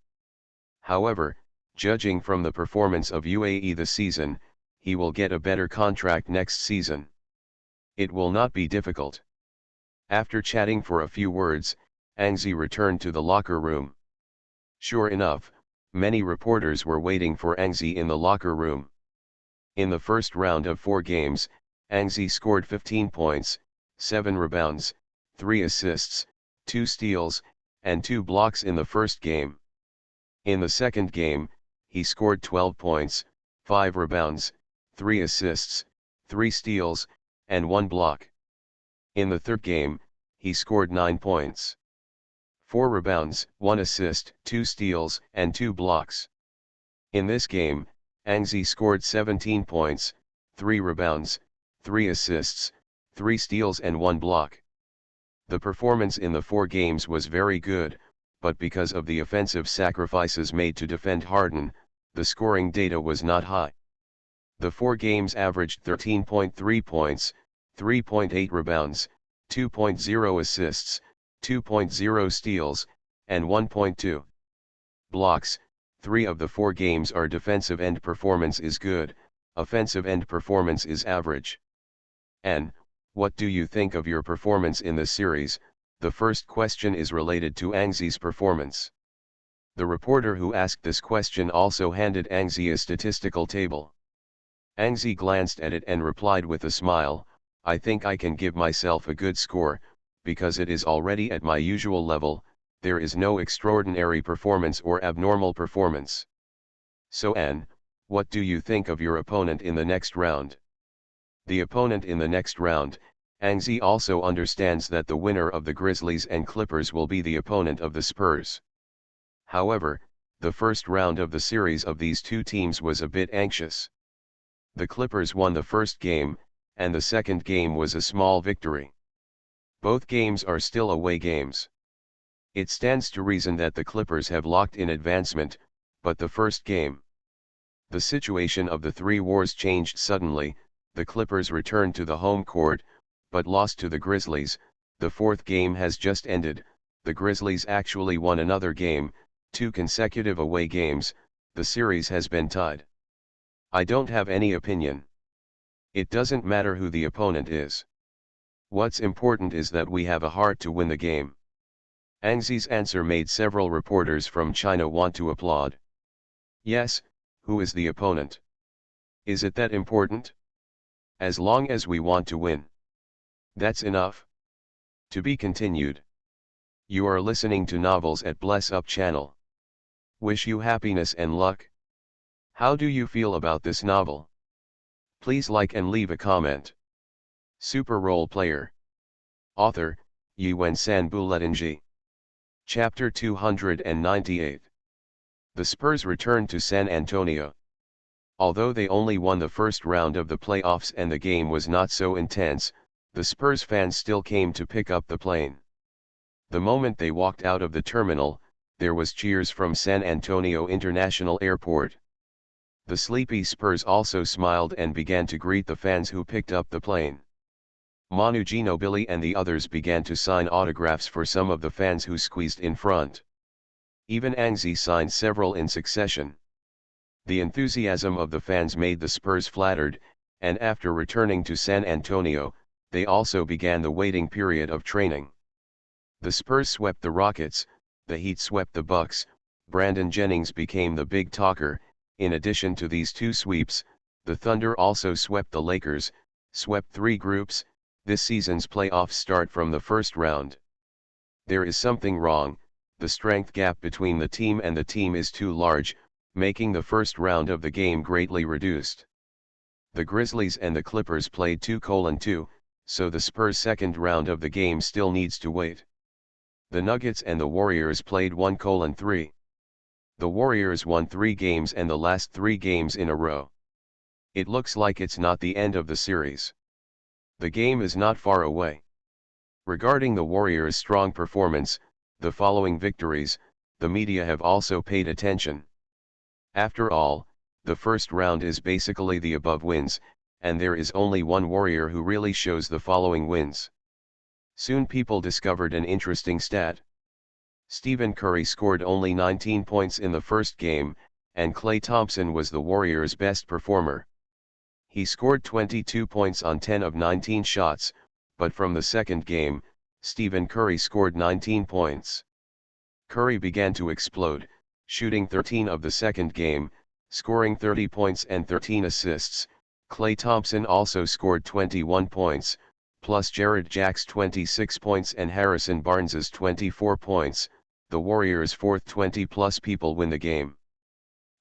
Speaker 1: However, judging from the performance of UAE this season, he will get a better contract next season. It will not be difficult. After chatting for a few words, Angzi returned to the locker room. Sure enough, many reporters were waiting for Angzi in the locker room. In the first round of 4 games, Angzi scored 15 points, 7 rebounds, 3 assists, 2 steals, and 2 blocks in the first game. In the second game, he scored 12 points, 5 rebounds, 3 assists, 3 steals, and 1 block. In the third game, he scored 9 points, 4 rebounds, 1 assist, 2 steals, and 2 blocks. In this game, Angzi scored 17 points, 3 rebounds, 3 assists, 3 steals and 1 block. The performance in the 4 games was very good, but because of the offensive sacrifices made to defend Harden, the scoring data was not high. The 4 games averaged 13.3 points, 3.8 rebounds, 2.0 assists, 2.0 steals, and 1.2 blocks. 3 of the 4 games are defensive end performance is good, offensive end performance is average. And, what do you think of your performance in the series? The first question is related to Angzi's performance. The reporter who asked this question also handed Angzi a statistical table. Angzi glanced at it and replied with a smile, I think I can give myself a good score, because it is already at my usual level. There is no extraordinary performance or abnormal performance. So Ann, what do you think of your opponent in the next round? The opponent in the next round, Angzi also understands that the winner of the Grizzlies and Clippers will be the opponent of the Spurs. However, the first round of the series of these two teams was a bit anxious. The Clippers won the first game, and the second game was a small victory. Both games are still away games. It stands to reason that the Clippers have locked in advancement, but the first game. The situation of the 3 wars changed suddenly. The Clippers returned to the home court, but lost to the Grizzlies. The 4th game has just ended. The Grizzlies actually won another game, 2 consecutive away games. The series has been tied. I don't have any opinion. It doesn't matter who the opponent is. What's important is that we have a heart to win the game. Angzi's answer made several reporters from China want to applaud. Yes, who is the opponent? Is it that important? As long as we want to win. That's enough. To be continued. You are listening to Novels at Bless Up channel. Wish you happiness and luck. How do you feel about this novel? Please like and leave a comment. Super Role Player. Author, Yuan-San Buletinji. Chapter 298. The Spurs returned to San Antonio. Although they only won the first round of the playoffs and the game was not so intense, the Spurs fans still came to pick up the plane. The moment they walked out of the terminal, there was cheers from San Antonio International Airport. The sleepy Spurs also smiled and began to greet the fans who picked up the plane. Manu Ginobili and the others began to sign autographs for some of the fans who squeezed in front. Even Angzi signed several in succession. The enthusiasm of the fans made the Spurs flattered, and after returning to San Antonio, they also began the waiting period of training. The Spurs swept the Rockets, the Heat swept the Bucks. Brandon Jennings became the big talker. In addition to these 2 sweeps, the Thunder also swept the Lakers. Swept 3 groups, this season's playoffs start from the first round. There is something wrong, the strength gap between the team and the team is too large, making the first round of the game greatly reduced. The Grizzlies and the Clippers played 2:2, so the Spurs' second round of the game still needs to wait. The Nuggets and the Warriors played 1:3. The Warriors won 3 games and the last 3 games in a row. It looks like it's not the end of the series. The game is not far away. Regarding the Warriors' strong performance, the following victories, the media have also paid attention. After all, the first round is basically the above wins, and there is only one Warrior who really shows the following wins. Soon people discovered an interesting stat. Stephen Curry scored only 19 points in the first game, and Klay Thompson was the Warriors' best performer. He scored 22 points on 10 of 19 shots, but from the second game, Stephen Curry scored 19 points. Curry began to explode, shooting 13 of the second game, scoring 30 points and 13 assists. Klay Thompson also scored 21 points, plus Jarrett Jack's 26 points and Harrison Barnes's 24 points. The Warriors' fourth 20-plus people win the game.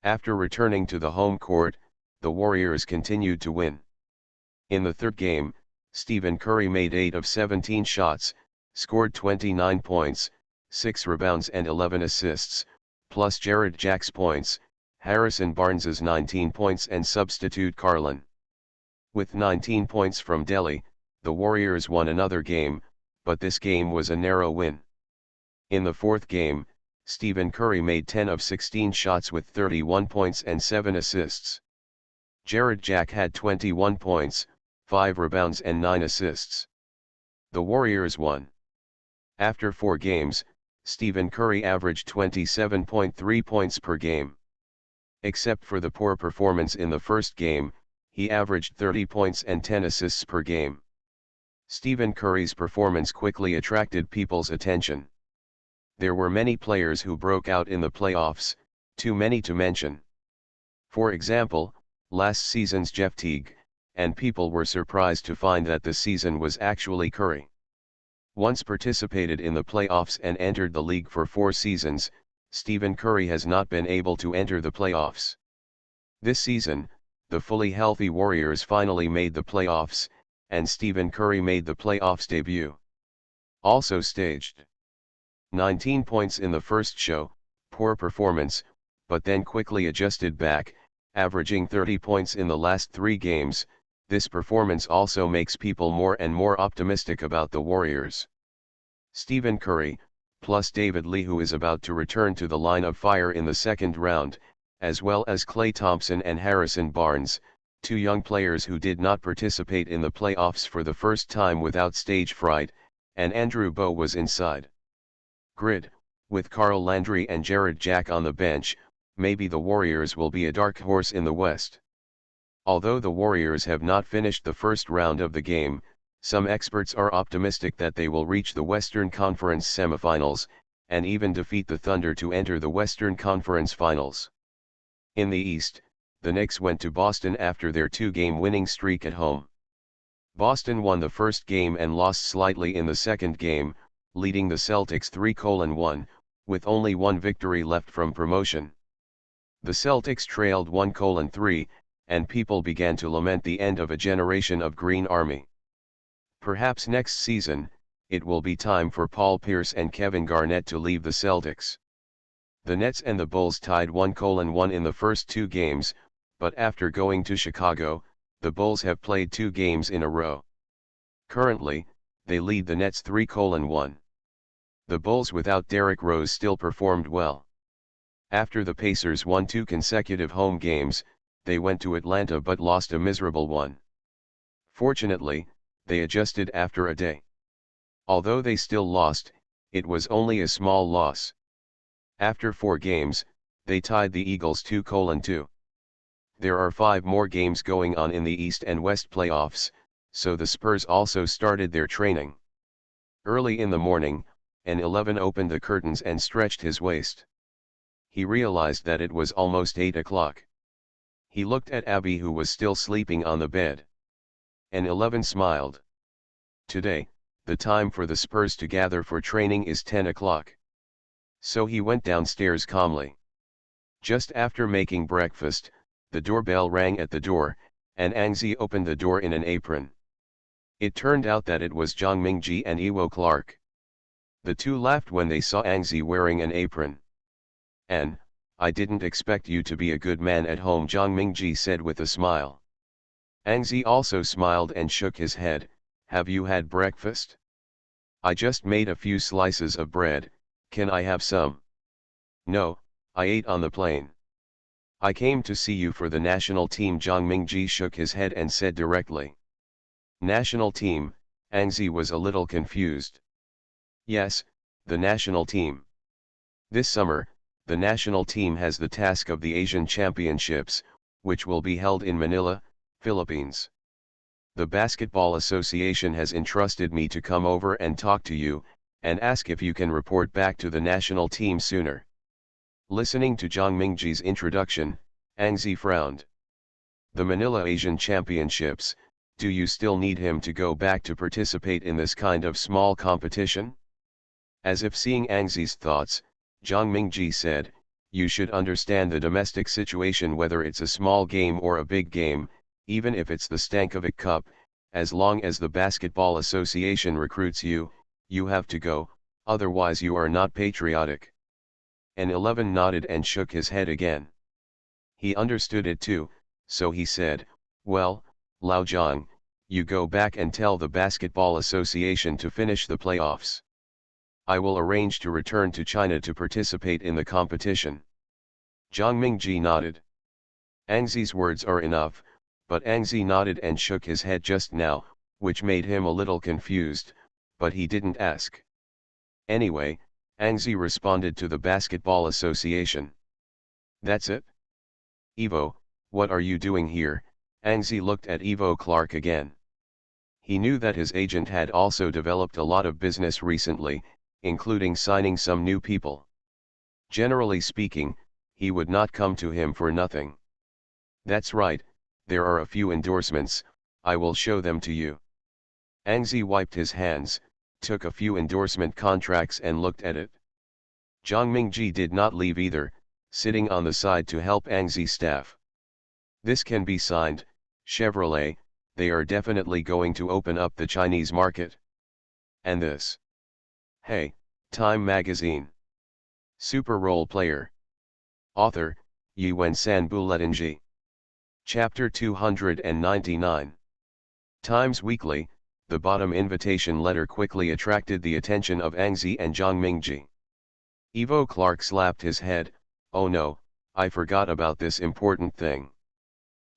Speaker 1: After returning to the home court, the Warriors continued to win. In the third game, Stephen Curry made 8 of 17 shots, scored 29 points, 6 rebounds and 11 assists, plus Jarrett Jack's points, Harrison Barnes's 19 points and substitute Carlin. With 19 points from Delhi, the Warriors won another game, but this game was a narrow win. In the fourth game, Stephen Curry made 10 of 16 shots with 31 points and 7 assists. Jarrett Jack had 21 points, 5 rebounds and 9 assists. The Warriors won. After 4 games, Stephen Curry averaged 27.3 points per game. Except for the poor performance in the first game, he averaged 30 points and 10 assists per game. Stephen Curry's performance quickly attracted people's attention. There were many players who broke out in the playoffs, too many to mention. For example, last season's Jeff Teague, and people were surprised to find that the season was actually Curry. Once participated in the playoffs and entered the league for 4 seasons, Stephen Curry has not been able to enter the playoffs. This season, the fully healthy Warriors finally made the playoffs, and Stephen Curry made the playoffs debut. Also staged 19 points in the first show, poor performance, but then quickly adjusted back, averaging 30 points in the last 3 games. This performance also makes people more and more optimistic about the Warriors. Stephen Curry, plus David Lee, who is about to return to the line of fire in the second round, as well as Klay Thompson and Harrison Barnes, 2 young players who did not participate in the playoffs for the first time without stage fright, and Andrew Bow was inside. Grid, with Carl Landry and Jarrett Jack on the bench, maybe the Warriors will be a dark horse in the West. Although the Warriors have not finished the first round of the game, some experts are optimistic that they will reach the Western Conference semifinals, and even defeat the Thunder to enter the Western Conference Finals. In the East, the Knicks went to Boston after their 2-game winning streak at home. Boston won the first game and lost slightly in the second game, leading the Celtics 3:1, with only one victory left from promotion. The Celtics trailed 1:3, and people began to lament the end of a generation of Green Army. Perhaps next season, it will be time for Paul Pierce and Kevin Garnett to leave the Celtics. The Nets and the Bulls tied 1:1 in the first 2 games, but after going to Chicago, the Bulls have played 2 games in a row. Currently, they lead the Nets 3:1. The Bulls without Derrick Rose still performed well. After the Pacers won 2 consecutive home games, they went to Atlanta but lost a miserable one. Fortunately, they adjusted after a day. Although they still lost, it was only a small loss. After 4 games, they tied the Eagles 2:2. There are 5 more games going on in the East and West playoffs, so the Spurs also started their training. Early in the morning, an 11 opened the curtains and stretched his waist. He realized that it was almost 8 o'clock. He looked at Abby, who was still sleeping on the bed. And 11 smiled. Today, the time for the Spurs to gather for training is 10 o'clock. So he went downstairs calmly. Just after making breakfast, the doorbell rang at the door, and Angzi opened the door in an apron. It turned out that it was Zhang Mingji and Ewo Clark. The two laughed when they saw Angzi wearing an apron. "And, I didn't expect you to be a good man at home," Zhang Mingji said with a smile. Angzi also smiled and shook his head. "Have you had breakfast?" "I just made a few slices of bread, can I have some?" "No, I ate on the plane." "I came to see you for the national team." Zhang Mingji shook his head and said directly. National team, Angzi was a little confused. "Yes, the national team. This summer, the national team has the task of the Asian Championships, which will be held in Manila, Philippines. The Basketball Association has entrusted me to come over and talk to you, and ask if you can report back to the national team sooner." Listening to Zhang Mingji's introduction, Angzi frowned. "The Manila Asian Championships, do you still need him to go back to participate in this kind of small competition?" As if seeing Angzi's thoughts, Zhang Mingji said, "You should understand the domestic situation, whether it's a small game or a big game, even if it's the Stankovic Cup, as long as the Basketball Association recruits you, you have to go, otherwise you are not patriotic." And 11 nodded and shook his head again. He understood it too, so he said, "Well, Lao Zhang, you go back and tell the Basketball Association to finish the playoffs. I will arrange to return to China to participate in the competition." Zhang Mingji nodded. Angzi's words are enough, but Angzi nodded and shook his head just now, which made him a little confused, but he didn't ask. Anyway, Angzi responded to the Basketball Association. "That's it? Evo, what are you doing here?" Angzi looked at Ewo Clark again. He knew that his agent had also developed a lot of business recently, including signing some new people. Generally speaking, he would not come to him for nothing. "That's right, there are a few endorsements, I will show them to you." Angzi wiped his hands, took a few endorsement contracts and looked at it. Zhang Mingji did not leave either, sitting on the side to help Angzi's staff. "This can be signed, Chevrolet, they are definitely going to open up the Chinese market. And this. Hey, Time Magazine. Super Role Player. Author, Yuan-san Buletinji. Chapter 299. Times Weekly, the bottom invitation letter quickly attracted the attention of Angzi and Zhang Mingji. Ewo Clark slapped his head. "Oh no, I forgot about this important thing.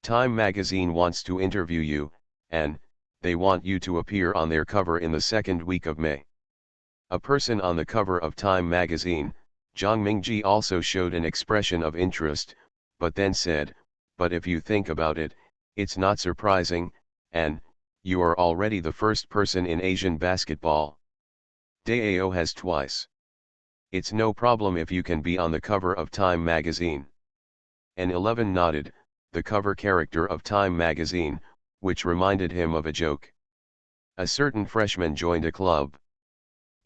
Speaker 1: Time Magazine wants to interview you, and they want you to appear on their cover in the second week of May." A person on the cover of Time Magazine, Zhang Mingji also showed an expression of interest, but then said, "But if you think about it, it's not surprising, and you are already the first person in Asian basketball. Dao has twice. It's no problem if you can be on the cover of Time Magazine." And 11 nodded, the cover character of Time Magazine, which reminded him of a joke. A certain freshman joined a club.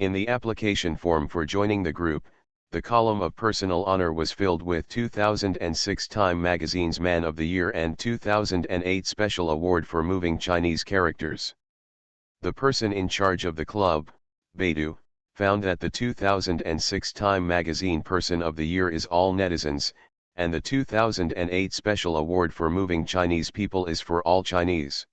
Speaker 1: In the application form for joining the group, the column of personal honor was filled with 2006 Time Magazine's Man of the Year and 2008 Special Award for Moving Chinese Characters. The person in charge of the club, Beidou, found that the 2006 Time Magazine Person of the Year is all netizens, and the 2008 Special Award for Moving Chinese People is for all Chinese.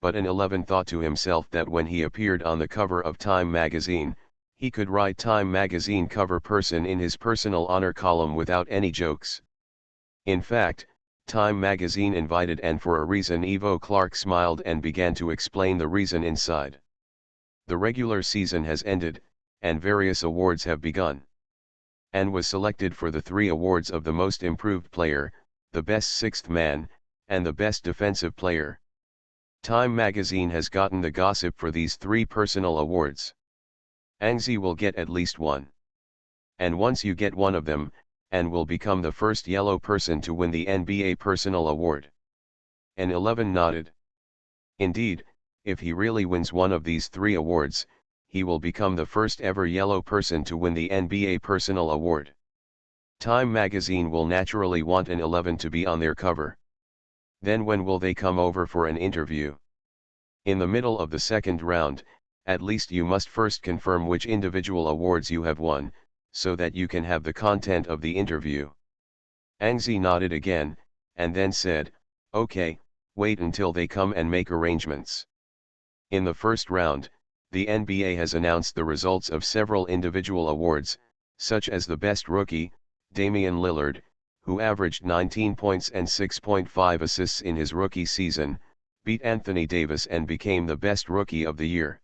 Speaker 1: But an 11 thought to himself that when he appeared on the cover of Time Magazine, he could write Time Magazine cover person in his personal honor column without any jokes. In fact, Time Magazine invited, and for a reason. Ewo Clark smiled and began to explain the reason inside. The regular season has ended, and various awards have begun. And was selected for the 3 awards of the Most Improved Player, the Best Sixth Man, and the Best Defensive Player. Time Magazine has gotten the gossip for these 3 personal awards. Angzi will get at least one. And once you get one of them, and will become the first yellow person to win the NBA Personal Award. And 11 nodded. Indeed, if he really wins one of these three awards, he will become the first ever yellow person to win the NBA Personal Award. Time magazine will naturally want an 11 to be on their cover. Then when will they come over for an interview? In the middle of the second round, at least you must first confirm which individual awards you have won, so that you can have the content of the interview. Angzi nodded again, and then said, "Okay, wait until they come and make arrangements." In the first round, the NBA has announced the results of several individual awards, such as the Best Rookie, Damian Lillard, who averaged 19 points and 6.5 assists in his rookie season, beat Anthony Davis and became the Best Rookie of the Year.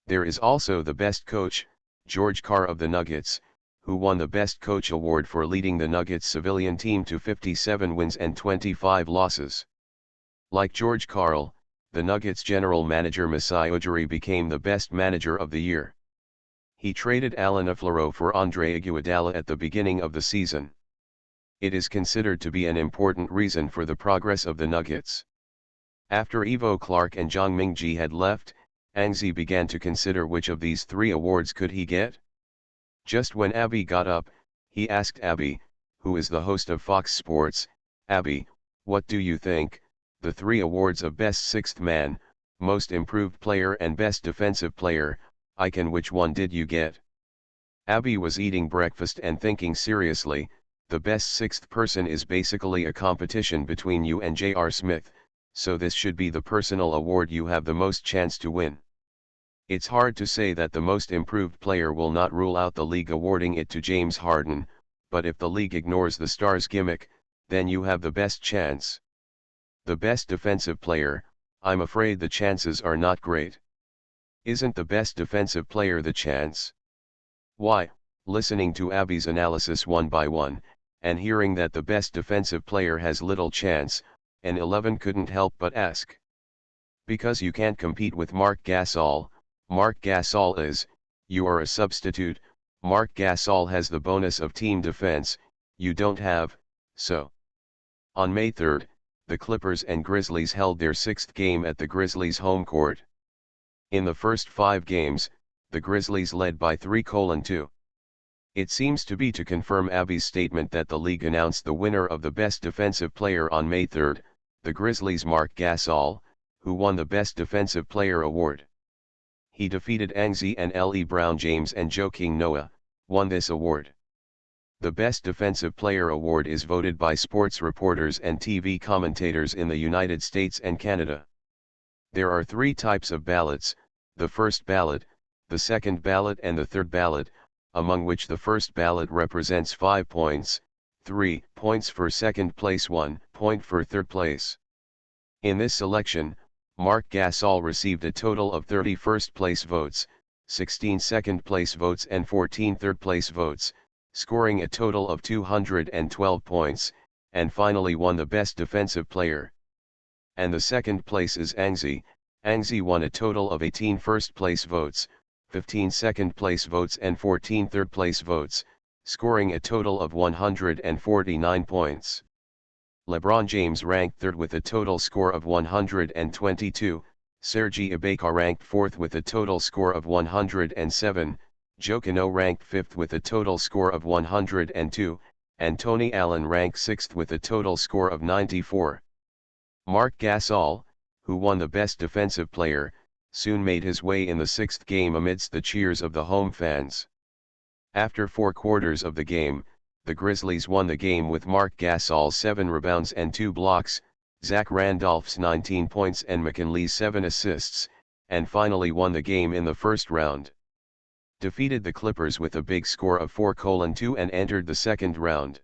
Speaker 1: There is also the Best Coach, George Karl of the Nuggets, who won the Best Coach award for leading the Nuggets civilian team to 57 wins and 25 losses. Like George Karl, the Nuggets general manager Masai Ujiri became the Best Manager of the Year. He traded Alan Aflaro for Andre Iguodala at the beginning of the season. It is considered to be an important reason for the progress of the Nuggets. After Ivo Clark and Zhang Mingji had left, Angzi began to consider which of these three awards could he get. Just when Abby got up, he asked Abby, who is the host of Fox Sports, "Abby, what do you think, the three awards of Best Sixth Man, Most Improved Player and Best Defensive Player, which one did you get?" Abby was eating breakfast and thinking seriously, "The best sixth person is basically a competition between you and J.R. Smith, so this should be the personal award you have the most chance to win. It's hard to say that the most improved player will not rule out the league awarding it to James Harden, but if the league ignores the star's gimmick, then you have the best chance. The best defensive player, I'm afraid the chances are not great. Isn't the best defensive player the chance?" Why, listening to Abby's analysis one by one, and hearing that the best defensive player has little chance, an 11 couldn't help but ask. "Because you can't compete with Marc Gasol. Marc Gasol is, you are a substitute, Marc Gasol has the bonus of team defense, you don't have, so." On May 3, the Clippers and Grizzlies held their sixth game at the Grizzlies' home court. In the first 5 games, the Grizzlies led by 3-2. It seems to be to confirm Abby's statement that the league announced the winner of the Best Defensive Player on May 3, the Grizzlies' Marc Gasol, who won the Best Defensive Player award. He defeated Angzi and LeBron James and Joakim Noah, won this award. The Best Defensive Player award is voted by sports reporters and TV commentators in the United States and Canada. There are 3 types of ballots, the first ballot, the second ballot and the third ballot, among which the first ballot represents 5 points, 3 points for second place, 1 point for third place. In this selection, Marc Gasol received a total of 30 first-place votes, 16 second-place votes and 14 third-place votes, scoring a total of 212 points, and finally won the Best Defensive Player. And the second place is Angzi. Angzi won a total of 18 first-place votes, 15 second-place votes and 14 third-place votes, scoring a total of 149 points. LeBron James ranked third with a total score of 122, Serge Ibaka ranked fourth with a total score of 107, Joakim Noah ranked fifth with a total score of 102, and Tony Allen ranked sixth with a total score of 94. Marc Gasol, who won the Best Defensive Player, soon made his way in the sixth game amidst the cheers of the home fans. After 4 quarters of the game, the Grizzlies won the game with Marc Gasol's 7 rebounds and 2 blocks, Zach Randolph's 19 points and McKinley's 7 assists, and finally won the game in the first round. Defeated the Clippers with a big score of 4-2 and entered the second round.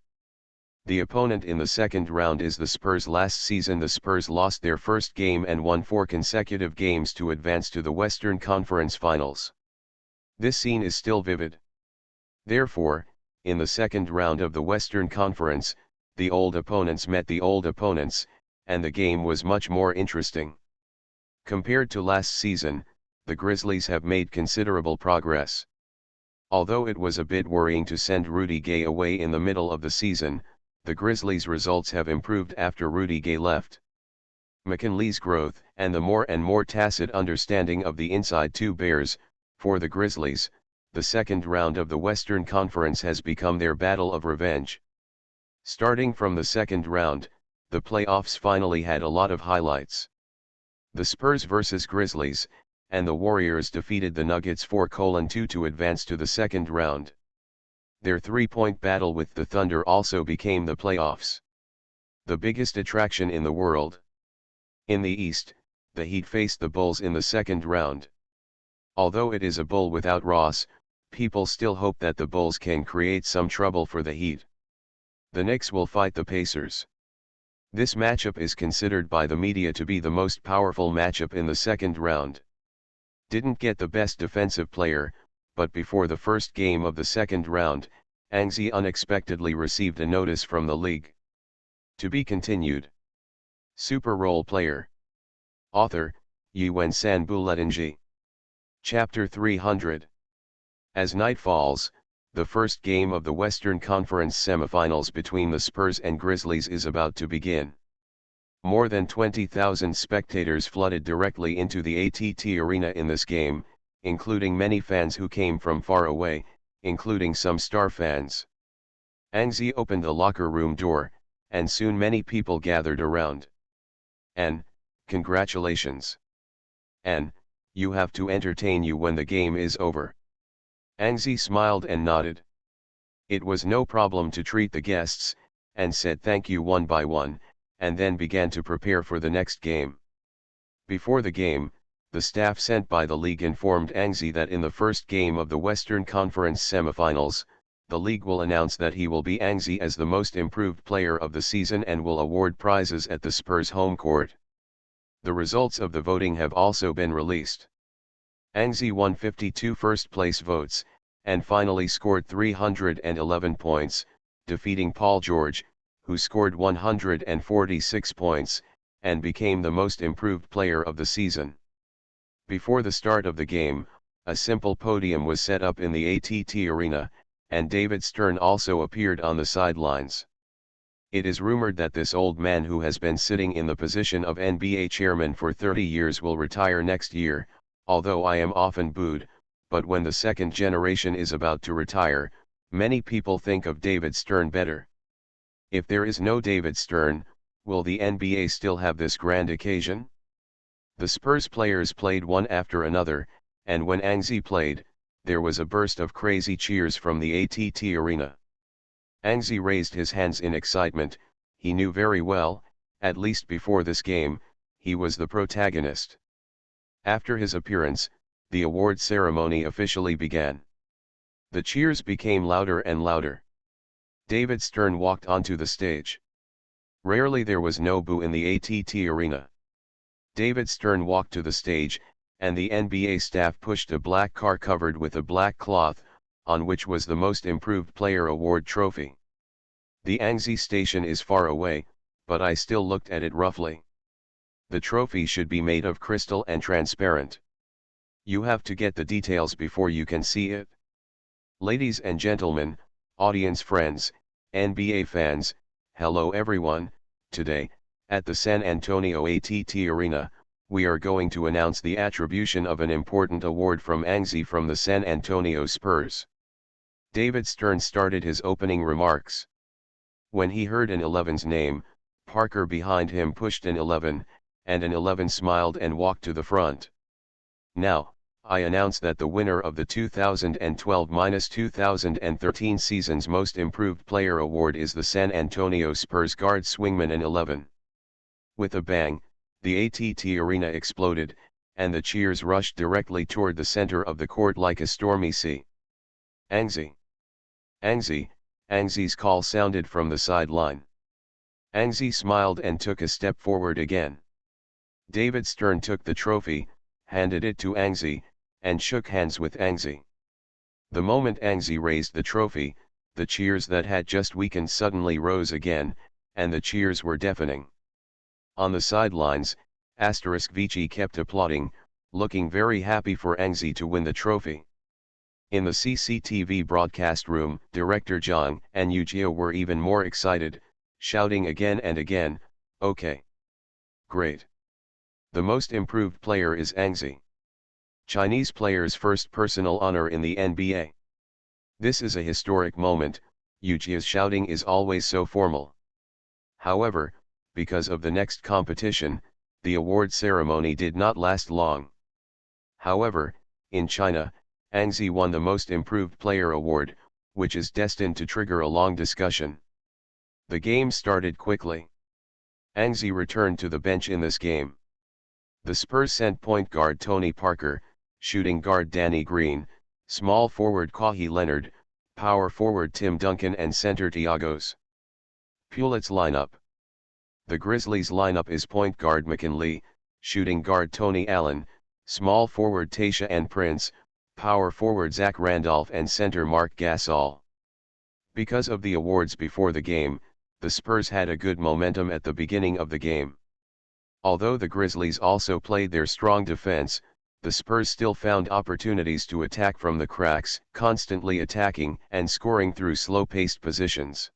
Speaker 1: The opponent in the second round is the Spurs. Last season the Spurs lost their first game and won 4 consecutive games to advance to the Western Conference Finals. This scene is still vivid. Therefore, in the second round of the Western Conference, the old opponents met the old opponents, and the game was much more interesting. Compared to last season, the Grizzlies have made considerable progress. Although it was a bit worrying to send Rudy Gay away in the middle of the season, the Grizzlies' results have improved after Rudy Gay left. McKinley's growth and the more and more tacit understanding of the inside two bears, for the Grizzlies, the second round of the Western Conference has become their battle of revenge. Starting from the second round, the playoffs finally had a lot of highlights. The Spurs vs Grizzlies, and the Warriors defeated the Nuggets 4-2 to advance to the second round. Their three-point battle with the Thunder also became the playoffs. The biggest attraction in the world. In the East, the Heat faced the Bulls in the second round. Although it is a Bull without Ross, people still hope that the Bulls can create some trouble for the Heat. The Knicks will fight the Pacers. This matchup is considered by the media to be the most powerful matchup in the second round. Didn't get the best defensive player, but before the first game of the second round, Anxi unexpectedly received a notice from the league. To be continued. Super Role Player. Author, Yuen San Buletinji. Chapter 300. As night falls, the first game of the Western Conference semifinals between the Spurs and Grizzlies is about to begin. More than 20,000 spectators flooded directly into the ATT arena in this game, including many fans who came from far away, including some star fans. Anxi opened the locker room door, and soon many people gathered around. "And, congratulations. And, you have to entertain you when the game is over." Anxi smiled and nodded. It was no problem to treat the guests, and said thank you one by one, and then began to prepare for the next game. Before the game, the staff sent by the league informed Anxi that in the first game of the Western Conference semifinals, the league will announce that he will be Anxi as the most improved player of the season and will award prizes at the Spurs home court. The results of the voting have also been released. Anxi won 52 first-place votes, and finally scored 311 points, defeating Paul George, who scored 146 points, and became the most improved player of the season. Before the start of the game, a simple podium was set up in the ATT arena, and David Stern also appeared on the sidelines. It is rumored that this old man who has been sitting in the position of NBA chairman for 30 years will retire next year, although I am often booed, but when the second generation is about to retire, many people think of David Stern better. If there is no David Stern, will the NBA still have this grand occasion? The Spurs players played one after another, and when Anxi played, there was a burst of crazy cheers from the ATT arena. Anxi raised his hands in excitement. He knew very well, at least before this game, he was the protagonist. After his appearance, the award ceremony officially began. The cheers became louder and louder. David Stern walked onto the stage. Rarely there was no boo in the ATT arena. David Stern walked to the stage, and the NBA staff pushed a black car covered with a black cloth, on which was the Most Improved Player Award trophy. The Anxi station is far away, but I still looked at it roughly. The trophy should be made of crystal and transparent. You have to get the details before you can see it. Ladies and gentlemen, audience friends, NBA fans, hello everyone. Today, at the San Antonio ATT Arena, we are going to announce the attribution of an important award from Anxi from the San Antonio Spurs. David Stern started his opening remarks. When he heard an 11's name, Parker behind him pushed an 11, and an 11 smiled and walked to the front. "Now, I announce that the winner of the 2012-2013 season's Most Improved Player Award is the San Antonio Spurs guard swingman an 11. With a bang, the ATT arena exploded, and the cheers rushed directly toward the center of the court like a stormy sea. "Anxi! Anxi!" Anxi's call sounded from the sideline. Anxi smiled and took a step forward again. David Stern took the trophy, handed it to Anxi, and shook hands with Anxi. The moment Anxi raised the trophy, the cheers that had just weakened suddenly rose again, and the cheers were deafening. On the sidelines, Vici kept applauding, looking very happy for Anxi to win the trophy. In the CCTV broadcast room, Director Zhang and Yujia were even more excited, shouting again and again, "Okay! Great! The most improved player is Angzi. Chinese player's first personal honor in the NBA. This is a historic moment. Yujia's shouting is always so formal. However, because of the next competition, the award ceremony did not last long. However, in China, Angzi won the Most Improved Player award, which is destined to trigger a long discussion. The game started quickly. Angzi returned to the bench in this game. The Spurs sent point guard Tony Parker, shooting guard Danny Green, small forward Kawhi Leonard, power forward Tim Duncan and center Tiagos Pulett's lineup. The Grizzlies lineup is point guard McKinley, shooting guard Tony Allen, small forward Taysha and Prince, power forward Zach Randolph and center Mark Gasol. Because of the awards before the game, the Spurs had a good momentum at the beginning of the game. Although the Grizzlies also played their strong defense, the Spurs still found opportunities to attack from the cracks, constantly attacking and scoring through slow-paced positions.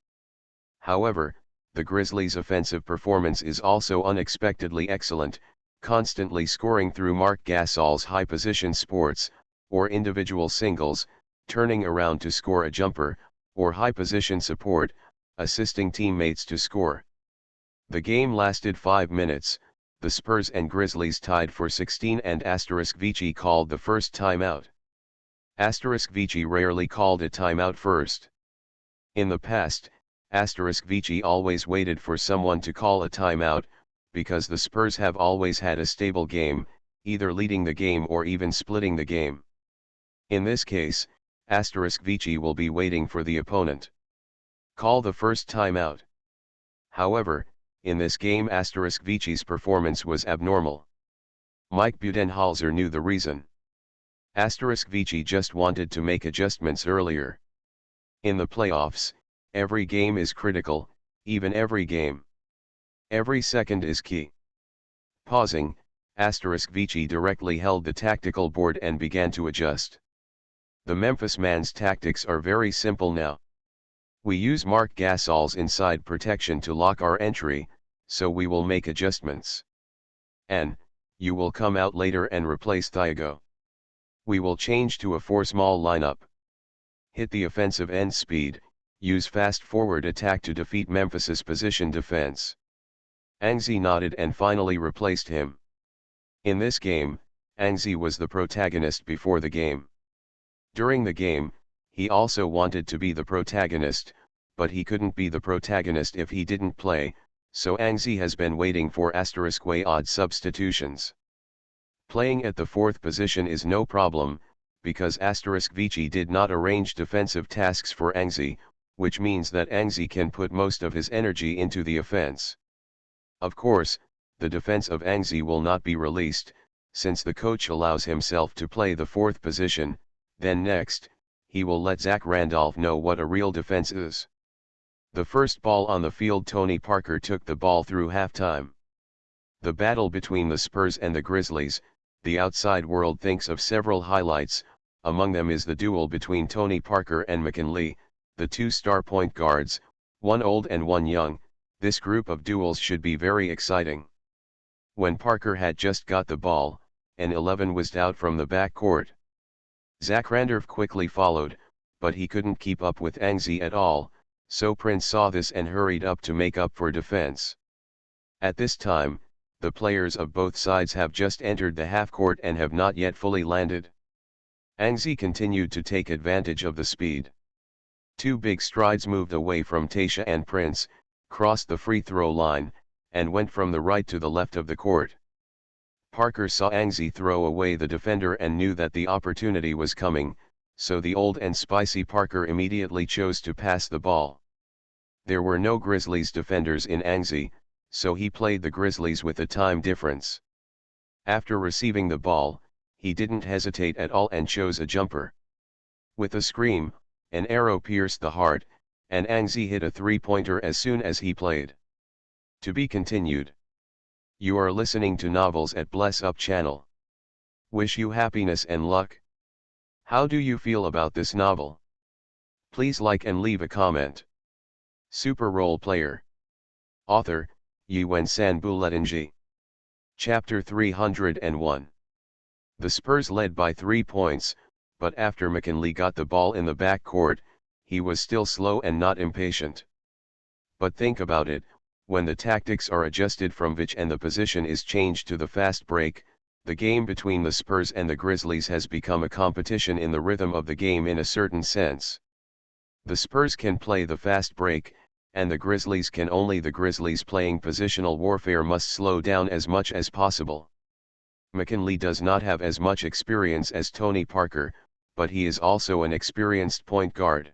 Speaker 1: However, the Grizzlies' offensive performance is also unexpectedly excellent, constantly scoring through Mark Gasol's high-position sports, or individual singles, turning around to score a jumper, or high-position support, assisting teammates to score. The game lasted 5 minutes. The Spurs and Grizzlies tied for 16 and Vici called the first timeout. Vici rarely called a timeout first. In the past, Vici always waited for someone to call a timeout, because the Spurs have always had a stable game, either leading the game or even splitting the game. In this case, Vici will be waiting for the opponent. Call the first timeout. However, in this game Vici's performance was abnormal. Mike Budenholzer knew the reason. Vici just wanted to make adjustments earlier. In the playoffs, every game is critical, even every game. Every second is key. Pausing, Vici directly held the tactical board and began to adjust. The Memphis man's tactics are very simple now. We use Mark Gasol's inside protection to lock our entry, so we will make adjustments. And, you will come out later and replace Thiago. We will change to a 4 small lineup. Hit the offensive end speed, use fast forward attack to defeat Memphis's position defense. Angzi nodded and finally replaced him. In this game, Angzi was the protagonist before the game. During the game, he also wanted to be the protagonist, but he couldn't be the protagonist if he didn't play, so Angzi has been waiting for way odd substitutions. Playing at the 4th position is no problem, because Vici did not arrange defensive tasks for Angzi, which means that Angzi can put most of his energy into the offense. Of course, the defense of Angzi will not be released, since the coach allows himself to play the 4th position, then next, he will let Zach Randolph know what a real defense is. The first ball on the field, Tony Parker took the ball through halftime. The battle between the Spurs and the Grizzlies, the outside world thinks of several highlights, among them is the duel between Tony Parker and McKinley, the 2 star point guards, one old and one young. This group of duels should be very exciting. When Parker had just got the ball, an 11 was out from the back court. Zach Randolph quickly followed, but he couldn't keep up with Angzi at all, so Prince saw this and hurried up to make up for defense. At this time, the players of both sides have just entered the half-court and have not yet fully landed. Angzi continued to take advantage of the speed. 2 big strides moved away from Taysha and Prince, crossed the free throw line, and went from the right to the left of the court. Parker saw Angzi throw away the defender and knew that the opportunity was coming, so the old and spicy Parker immediately chose to pass the ball. There were no Grizzlies defenders in Angzi, so he played the Grizzlies with a time difference. After receiving the ball, he didn't hesitate at all and chose a jumper. With a scream, an arrow pierced the heart, and Angzi hit a 3-pointer as soon as he played. To be continued. You are listening to Novels at Bless Up channel. Wish you happiness and luck. How do you feel about this novel? Please like and leave a comment. Super Role Player. Author, Yuan San Buletinji. Chapter 301. The Spurs led by 3 points, but after McKinley got the ball in the backcourt, he was still slow and not impatient. But think about it, when the tactics are adjusted from which and the position is changed to the fast break, the game between the Spurs and the Grizzlies has become a competition in the rhythm of the game in a certain sense. The Spurs can play the fast break, and the Grizzlies can only. The Grizzlies playing positional warfare must slow down as much as possible. McKinley does not have as much experience as Tony Parker, but he is also an experienced point guard.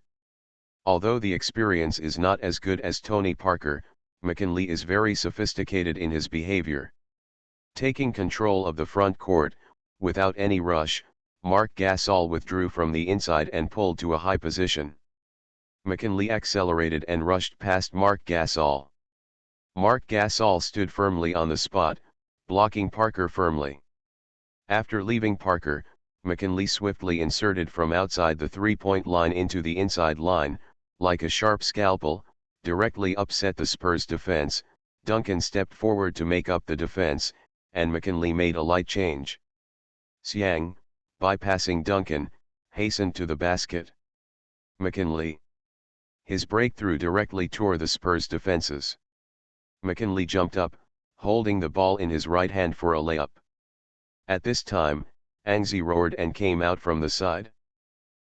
Speaker 1: Although the experience is not as good as Tony Parker, McKinley is very sophisticated in his behavior. Taking control of the front court, without any rush, Marc Gasol withdrew from the inside and pulled to a high position. McKinley accelerated and rushed past Marc Gasol. Marc Gasol stood firmly on the spot, blocking Parker firmly. After leaving Parker, McKinley swiftly inserted from outside the three-point line into the inside line, like a sharp scalpel, directly upset the Spurs defense. Duncan stepped forward to make up the defense, and McKinley made a light change. Siang, bypassing Duncan, hastened to the basket. McKinley. His breakthrough directly tore the Spurs' defenses. McKinley jumped up, holding the ball in his right hand for a layup. At this time, Angzi roared and came out from the side.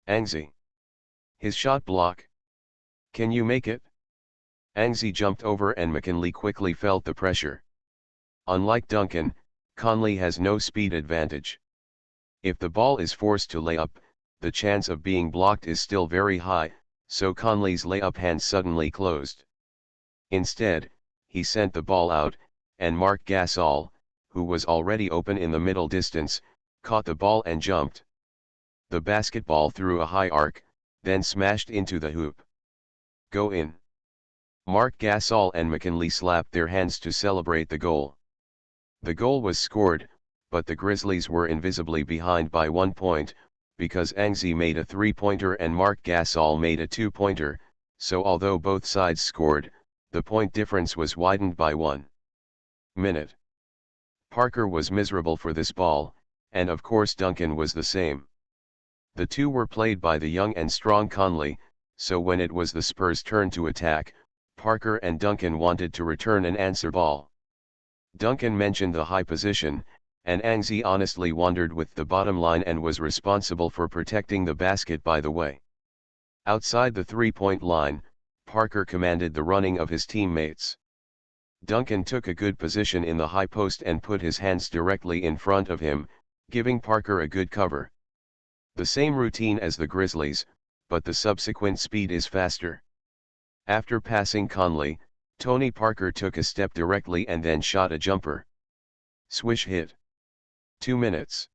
Speaker 1: Angzi. His shot block. Can you make it? Angzi jumped over and McKinley quickly felt the pressure. Unlike Duncan, Conley has no speed advantage. If the ball is forced to lay up, the chance of being blocked is still very high, so Conley's layup hand suddenly closed. Instead, he sent the ball out, and Marc Gasol, who was already open in the middle distance, caught the ball and jumped. The basketball threw a high arc, then smashed into the hoop. Go in. Marc Gasol and McKinley slapped their hands to celebrate the goal. The goal was scored, but the Grizzlies were invisibly behind by 1 point, because Angzi made a three-pointer and Marc Gasol made a two-pointer, so although both sides scored, the point difference was widened by 1 minute. Parker was miserable for this ball, and of course Duncan was the same. The two were played by the young and strong Conley, so when it was the Spurs' turn to attack, Parker and Duncan wanted to return an answer ball. Duncan mentioned the high position, and Angzi honestly wandered with the bottom line and was responsible for protecting the basket by the way. Outside the three-point line, Parker commanded the running of his teammates. Duncan took a good position in the high post and put his hands directly in front of him, giving Parker a good cover. The same routine as the Grizzlies, but the subsequent speed is faster. After passing Conley, Tony Parker took a step directly and then shot a jumper. Swish hit. 2 minutes.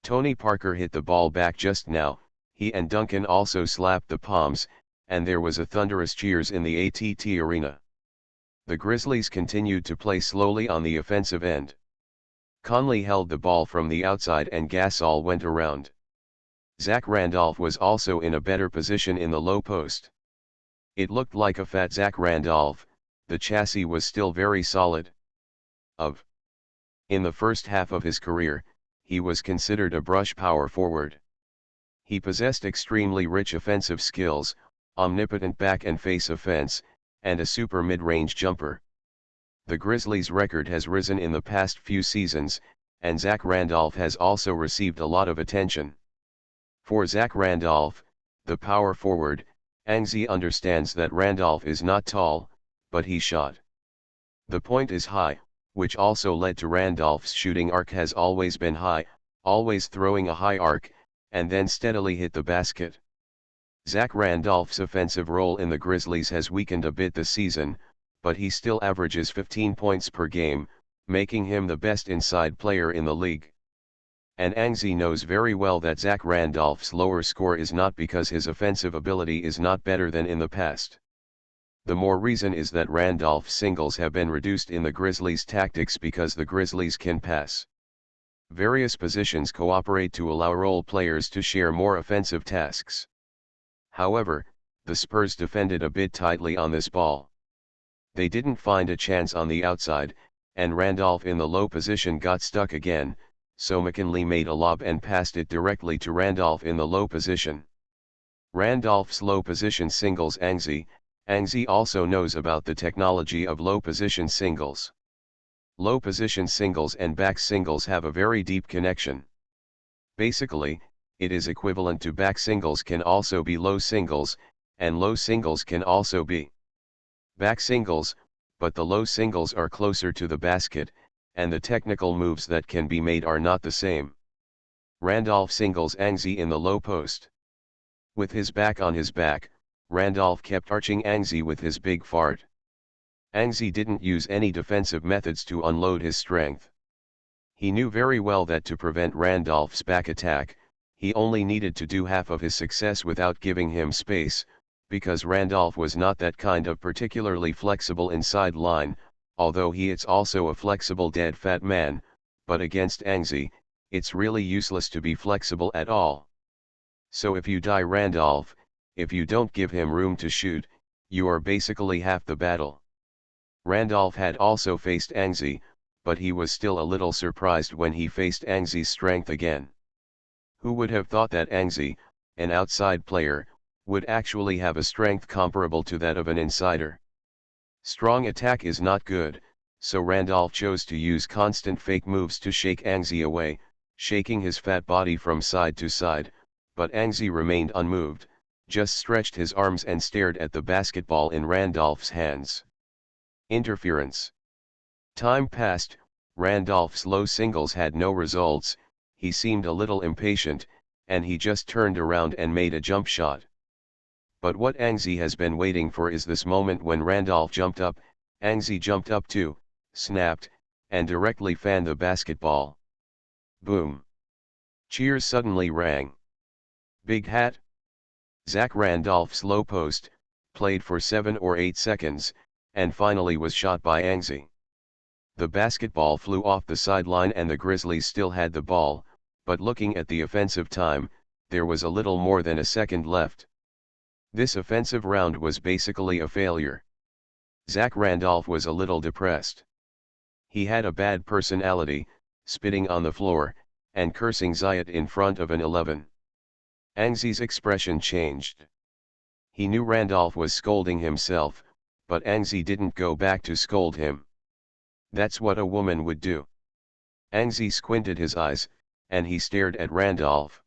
Speaker 1: Tony Parker hit the ball back just now. He and Duncan also slapped the palms, and there was a thunderous cheers in the ATT arena. The Grizzlies continued to play slowly on the offensive end. Conley held the ball from the outside and Gasol went around. Zach Randolph was also in a better position in the low post. It looked like a fat Zach Randolph, the chassis was still very solid. In the first half of his career, he was considered a brush power forward. He possessed extremely rich offensive skills, omnipotent back and face offense, and a super mid-range jumper. The Grizzlies' record has risen in the past few seasons, and Zach Randolph has also received a lot of attention. For Zach Randolph, the power forward, Angzi understands that Randolph is not tall, but he shot. The point is high, which also led to Randolph's shooting arc has always been high, always throwing a high arc, and then steadily hit the basket. Zach Randolph's offensive role in the Grizzlies has weakened a bit this season, but he still averages 15 points per game, making him the best inside player in the league. And Angzi knows very well that Zach Randolph's lower score is not because his offensive ability is not better than in the past. The more reason is that Randolph's singles have been reduced in the Grizzlies' tactics because the Grizzlies can pass. Various positions cooperate to allow role players to share more offensive tasks. However, the Spurs defended a bit tightly on this ball. They didn't find a chance on the outside, and Randolph in the low position got stuck again, so McKinley made a lob and passed it directly to Randolph in the low position. Randolph's low position singles Anxi. Anxi also knows about the technology of low position singles. Low position singles and back singles have a very deep connection. Basically, it is equivalent to back singles can also be low singles, and low singles can also be back singles, but the low singles are closer to the basket, and the technical moves that can be made are not the same. Randolph singles Anxi in the low post. With his back on his back, Randolph kept arching Anxi with his big fart. Anxi didn't use any defensive methods to unload his strength. He knew very well that to prevent Randolph's back attack, he only needed to do half of his success without giving him space, because Randolph was not that kind of particularly flexible inside line, although he is also a flexible dead fat man, but against Anxi, it's really useless to be flexible at all. So if you die Randolph, if you don't give him room to shoot, you are basically half the battle. Randolph had also faced Anxi, but he was still a little surprised when he faced Anxi's strength again. Who would have thought that Anxi, an outside player, would actually have a strength comparable to that of an insider? Strong attack is not good, so Randolph chose to use constant fake moves to shake Anxi away, shaking his fat body from side to side, but Anxi remained unmoved, just stretched his arms and stared at the basketball in Randolph's hands. Interference. Time passed, Randolph's low singles had no results, he seemed a little impatient, and he just turned around and made a jump shot. But what Anxi has been waiting for is this moment when Randolph jumped up, Anxi jumped up too, snapped, and directly fanned the basketball. Boom! Cheers suddenly rang. Big hat? Zach Randolph's low post, played for 7 or 8 seconds, and finally was shot by Anxi. The basketball flew off the sideline and the Grizzlies still had the ball, but looking at the offensive time, there was a little more than a second left. This offensive round was basically a failure. Zach Randolph was a little depressed. He had a bad personality, spitting on the floor, and cursing Zayat in front of an 11. Anxi's expression changed. He knew Randolph was scolding himself, but Anxi didn't go back to scold him. That's what a woman would do. Anxi squinted his eyes, and he stared at Randolph.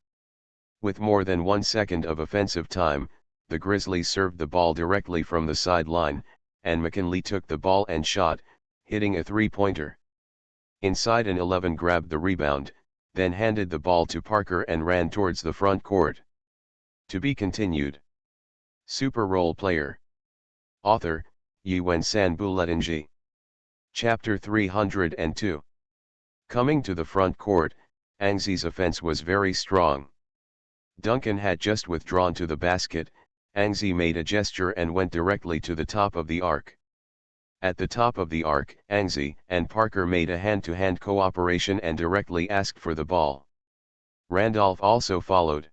Speaker 1: With more than 1 second of offensive time, the Grizzlies served the ball directly from the sideline, and McKinley took the ball and shot, hitting a three-pointer. Inside an 11 grabbed the rebound, then handed the ball to Parker and ran towards the front court. To be continued. Super Role Player. Author, Yuan-San Buletinji. Chapter 302. Coming to the front court, Anxi's offense was very strong. Duncan had just withdrawn to the basket, Anxi made a gesture and went directly to the top of the arc. At the top of the arc, Anxi and Parker made a hand-to-hand cooperation and directly asked for the ball. Randolph also followed.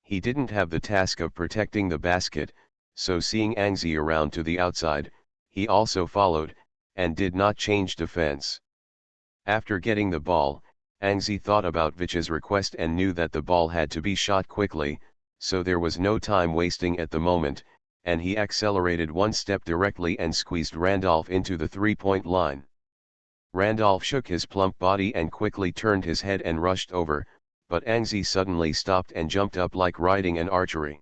Speaker 1: He didn't have the task of protecting the basket, so seeing Anxi around to the outside, he also followed, and did not change defense. After getting the ball, Anxi thought about Vich's request and knew that the ball had to be shot quickly, so there was no time wasting at the moment, and he accelerated 1 step directly and squeezed Randolph into the three-point line. Randolph shook his plump body and quickly turned his head and rushed over, but Anxi suddenly stopped and jumped up like riding an archery.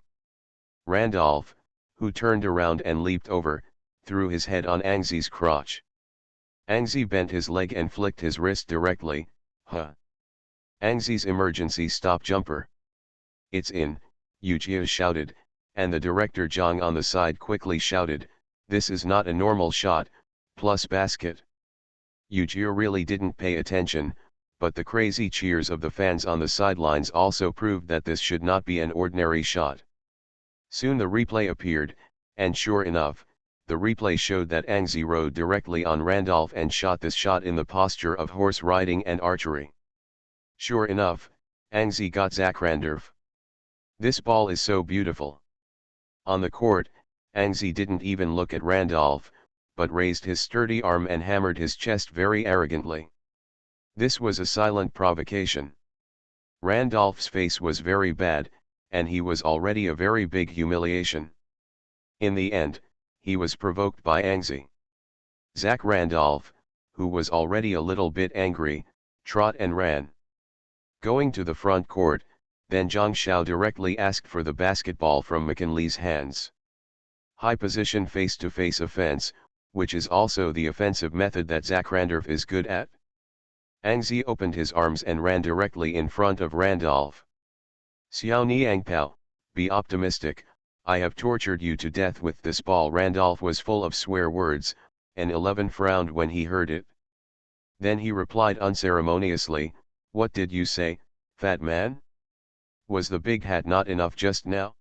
Speaker 1: Randolph, who turned around and leaped over, threw his head on Anxi's crotch. Anxi bent his leg and flicked his wrist directly, huh. Anxi's emergency stop jumper. It's in, Yuchia shouted, and the director Zhang on the side quickly shouted, this is not a normal shot, plus basket. Yuchia really didn't pay attention, but the crazy cheers of the fans on the sidelines also proved that this should not be an ordinary shot. Soon the replay appeared, and sure enough, the replay showed that Anxi rode directly on Randolph and shot this shot in the posture of horse riding and archery. Sure enough, Anxi got Zach Randolph. This ball is so beautiful. On the court, Anxi didn't even look at Randolph, but raised his sturdy arm and hammered his chest very arrogantly. This was a silent provocation. Randolph's face was very bad, and he was already a very big humiliation. In the end, he was provoked by Anxie. Zach Randolph, who was already a little bit angry, trot and ran. Going to the front court, then Zhang Xiao directly asked for the basketball from McKinley's hands. High position face-to-face offense, which is also the offensive method that Zach Randolph is good at. Anxie opened his arms and ran directly in front of Randolph. Xiao Niangpao, be optimistic, I have tortured you to death with this ball. Randolph was full of swear words, and 11 frowned when he heard it. Then he replied unceremoniously, what did you say, fat man? Was the big hat not enough just now?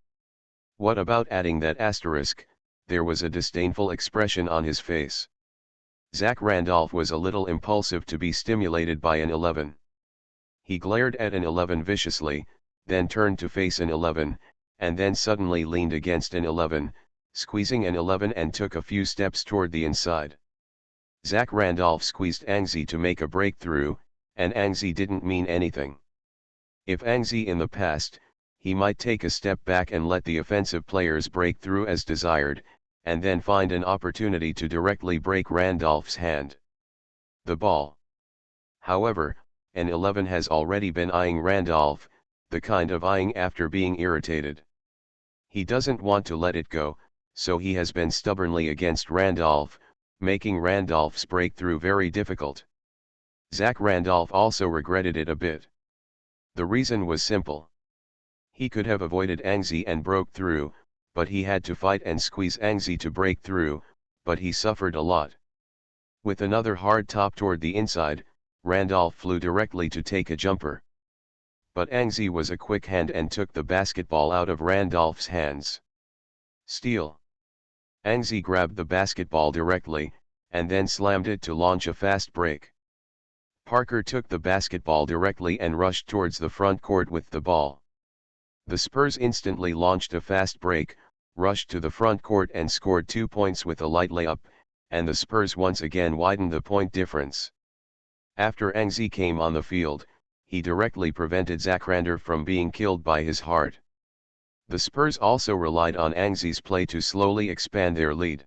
Speaker 1: What about adding that asterisk? There was a disdainful expression on his face. Zach Randolph was a little impulsive to be stimulated by an 11. He glared at an 11 viciously, then turned to face an 11, and then suddenly leaned against an 11, squeezing an 11 and took a few steps toward the inside. Zach Randolph squeezed Anxie to make a breakthrough, and Anxie didn't mean anything. If Anxie in the past, he might take a step back and let the offensive players break through as desired, and then find an opportunity to directly break Randolph's hand. The ball. However, an 11 has already been eyeing Randolph, the kind of eyeing after being irritated. He doesn't want to let it go, so he has been stubbornly against Randolph, making Randolph's breakthrough very difficult. Zach Randolph also regretted it a bit. The reason was simple. He could have avoided Anxie and broke through, but he had to fight and squeeze Anxie to break through, but he suffered a lot. With another hard top toward the inside, Randolph flew directly to take a jumper. But Anxie was a quick hand and took the basketball out of Randolph's hands. Steal. Anxie grabbed the basketball directly, and then slammed it to launch a fast break. Parker took the basketball directly and rushed towards the front court with the ball. The Spurs instantly launched a fast break, rushed to the front court and scored 2 points with a light layup, and the Spurs once again widened the point difference. After Anxie came on the field, he directly prevented Zach Randolph from being killed by his heart. The Spurs also relied on Anxie's play to slowly expand their lead.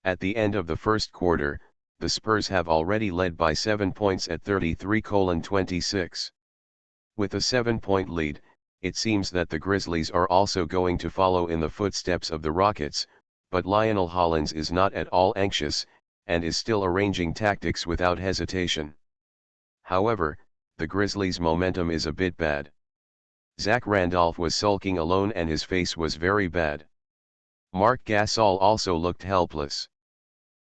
Speaker 1: At the end of the first quarter, the Spurs have already led by 7 points at 33-26. With a 7-point lead, it seems that the Grizzlies are also going to follow in the footsteps of the Rockets, but Lionel Hollins is not at all anxious, and is still arranging tactics without hesitation. However, the Grizzlies' momentum is a bit bad. Zach Randolph was sulking alone and his face was very bad. Marc Gasol also looked helpless.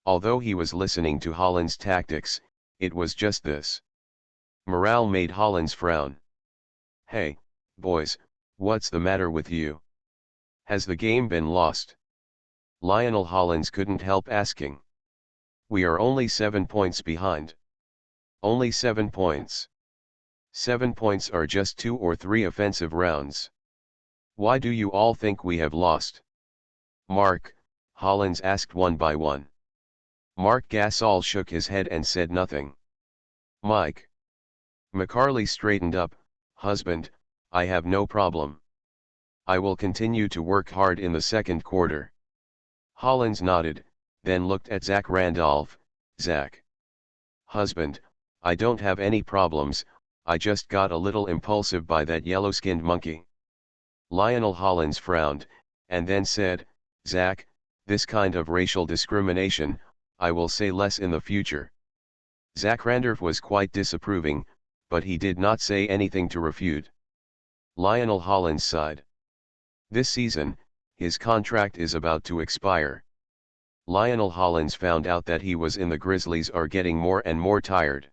Speaker 1: Although he was listening to Hollins' tactics, it was just this. Morale made Hollins frown. Hey, boys, what's the matter with you? Has the game been lost? Lionel Hollins couldn't help asking. We are only 7 points behind. Only 7 points. 7 points are just 2 or 3 offensive rounds. Why do you all think we have lost? Mark, Hollins asked one by one. Marc Gasol shook his head and said nothing. Mike. McCarley straightened up, husband, I have no problem. I will continue to work hard in the second quarter. Hollins nodded, then looked at Zach Randolph. Zach. Husband, I don't have any problems, I just got a little impulsive by that yellow-skinned monkey. Lionel Hollins frowned, and then said, Zach, this kind of racial discrimination, I will say less in the future. Zach Randolph was quite disapproving, but he did not say anything to refute. Lionel Hollins sighed. This season, his contract is about to expire. Lionel Hollins found out that he was in the Grizzlies are getting more and more tired.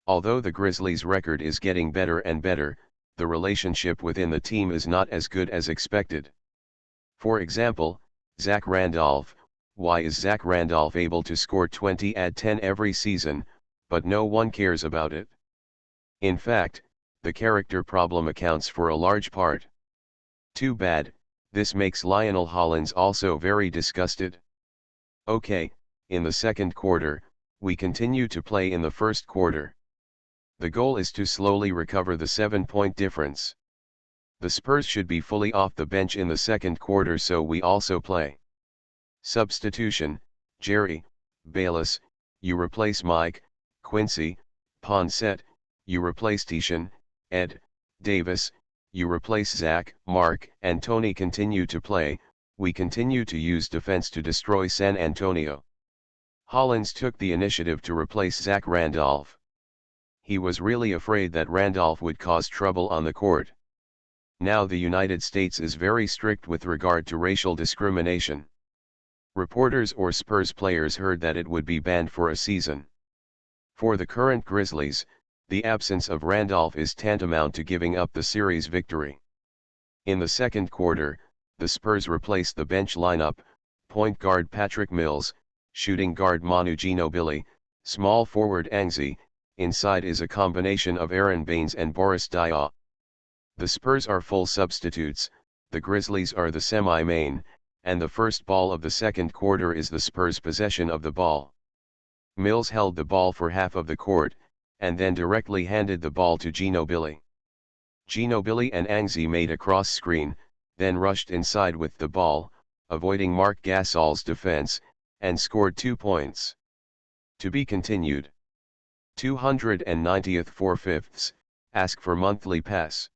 Speaker 1: Although the Grizzlies' record is getting better and better, the relationship within the team is not as good as expected. For example, Zach Randolph. Why is Zach Randolph able to score 20 at 10 every season, but no one cares about it? In fact, the character problem accounts for a large part. Too bad, this makes Lionel Hollins also very disgusted. Okay, in the second quarter, we continue to play in the first quarter. The goal is to slowly recover the 7-point difference. The Spurs should be fully off the bench in the second quarter, so we also play. Substitution: Jerry, Bayless, you replace Mike, Quincy, Ponset, you replace Tishan, Ed, Davis, you replace Zach, Mark and Tony continue to play. We continue to use defense to destroy San Antonio. Hollins took the initiative to replace Zach Randolph. He was really afraid that Randolph would cause trouble on the court. Now the United States is very strict with regard to racial discrimination. Reporters or Spurs players heard that it would be banned for a season. For the current Grizzlies, the absence of Randolph is tantamount to giving up the series victory. In the second quarter, the Spurs replaced the bench lineup: point guard Patrick Mills, shooting guard Manu Ginobili, small forward Angzi, inside is a combination of Aaron Baines and Boris Diaw. The Spurs are full substitutes, the Grizzlies are the semi-main, and the first ball of the second quarter is the Spurs' possession of the ball. Mills held the ball for half of the court, and then directly handed the ball to Ginobili. Ginobili and Angzi made a cross screen, then rushed inside with the ball, avoiding Marc Gasol's defense, and scored 2 points. To be continued. 290th 4/5. Ask for monthly pass.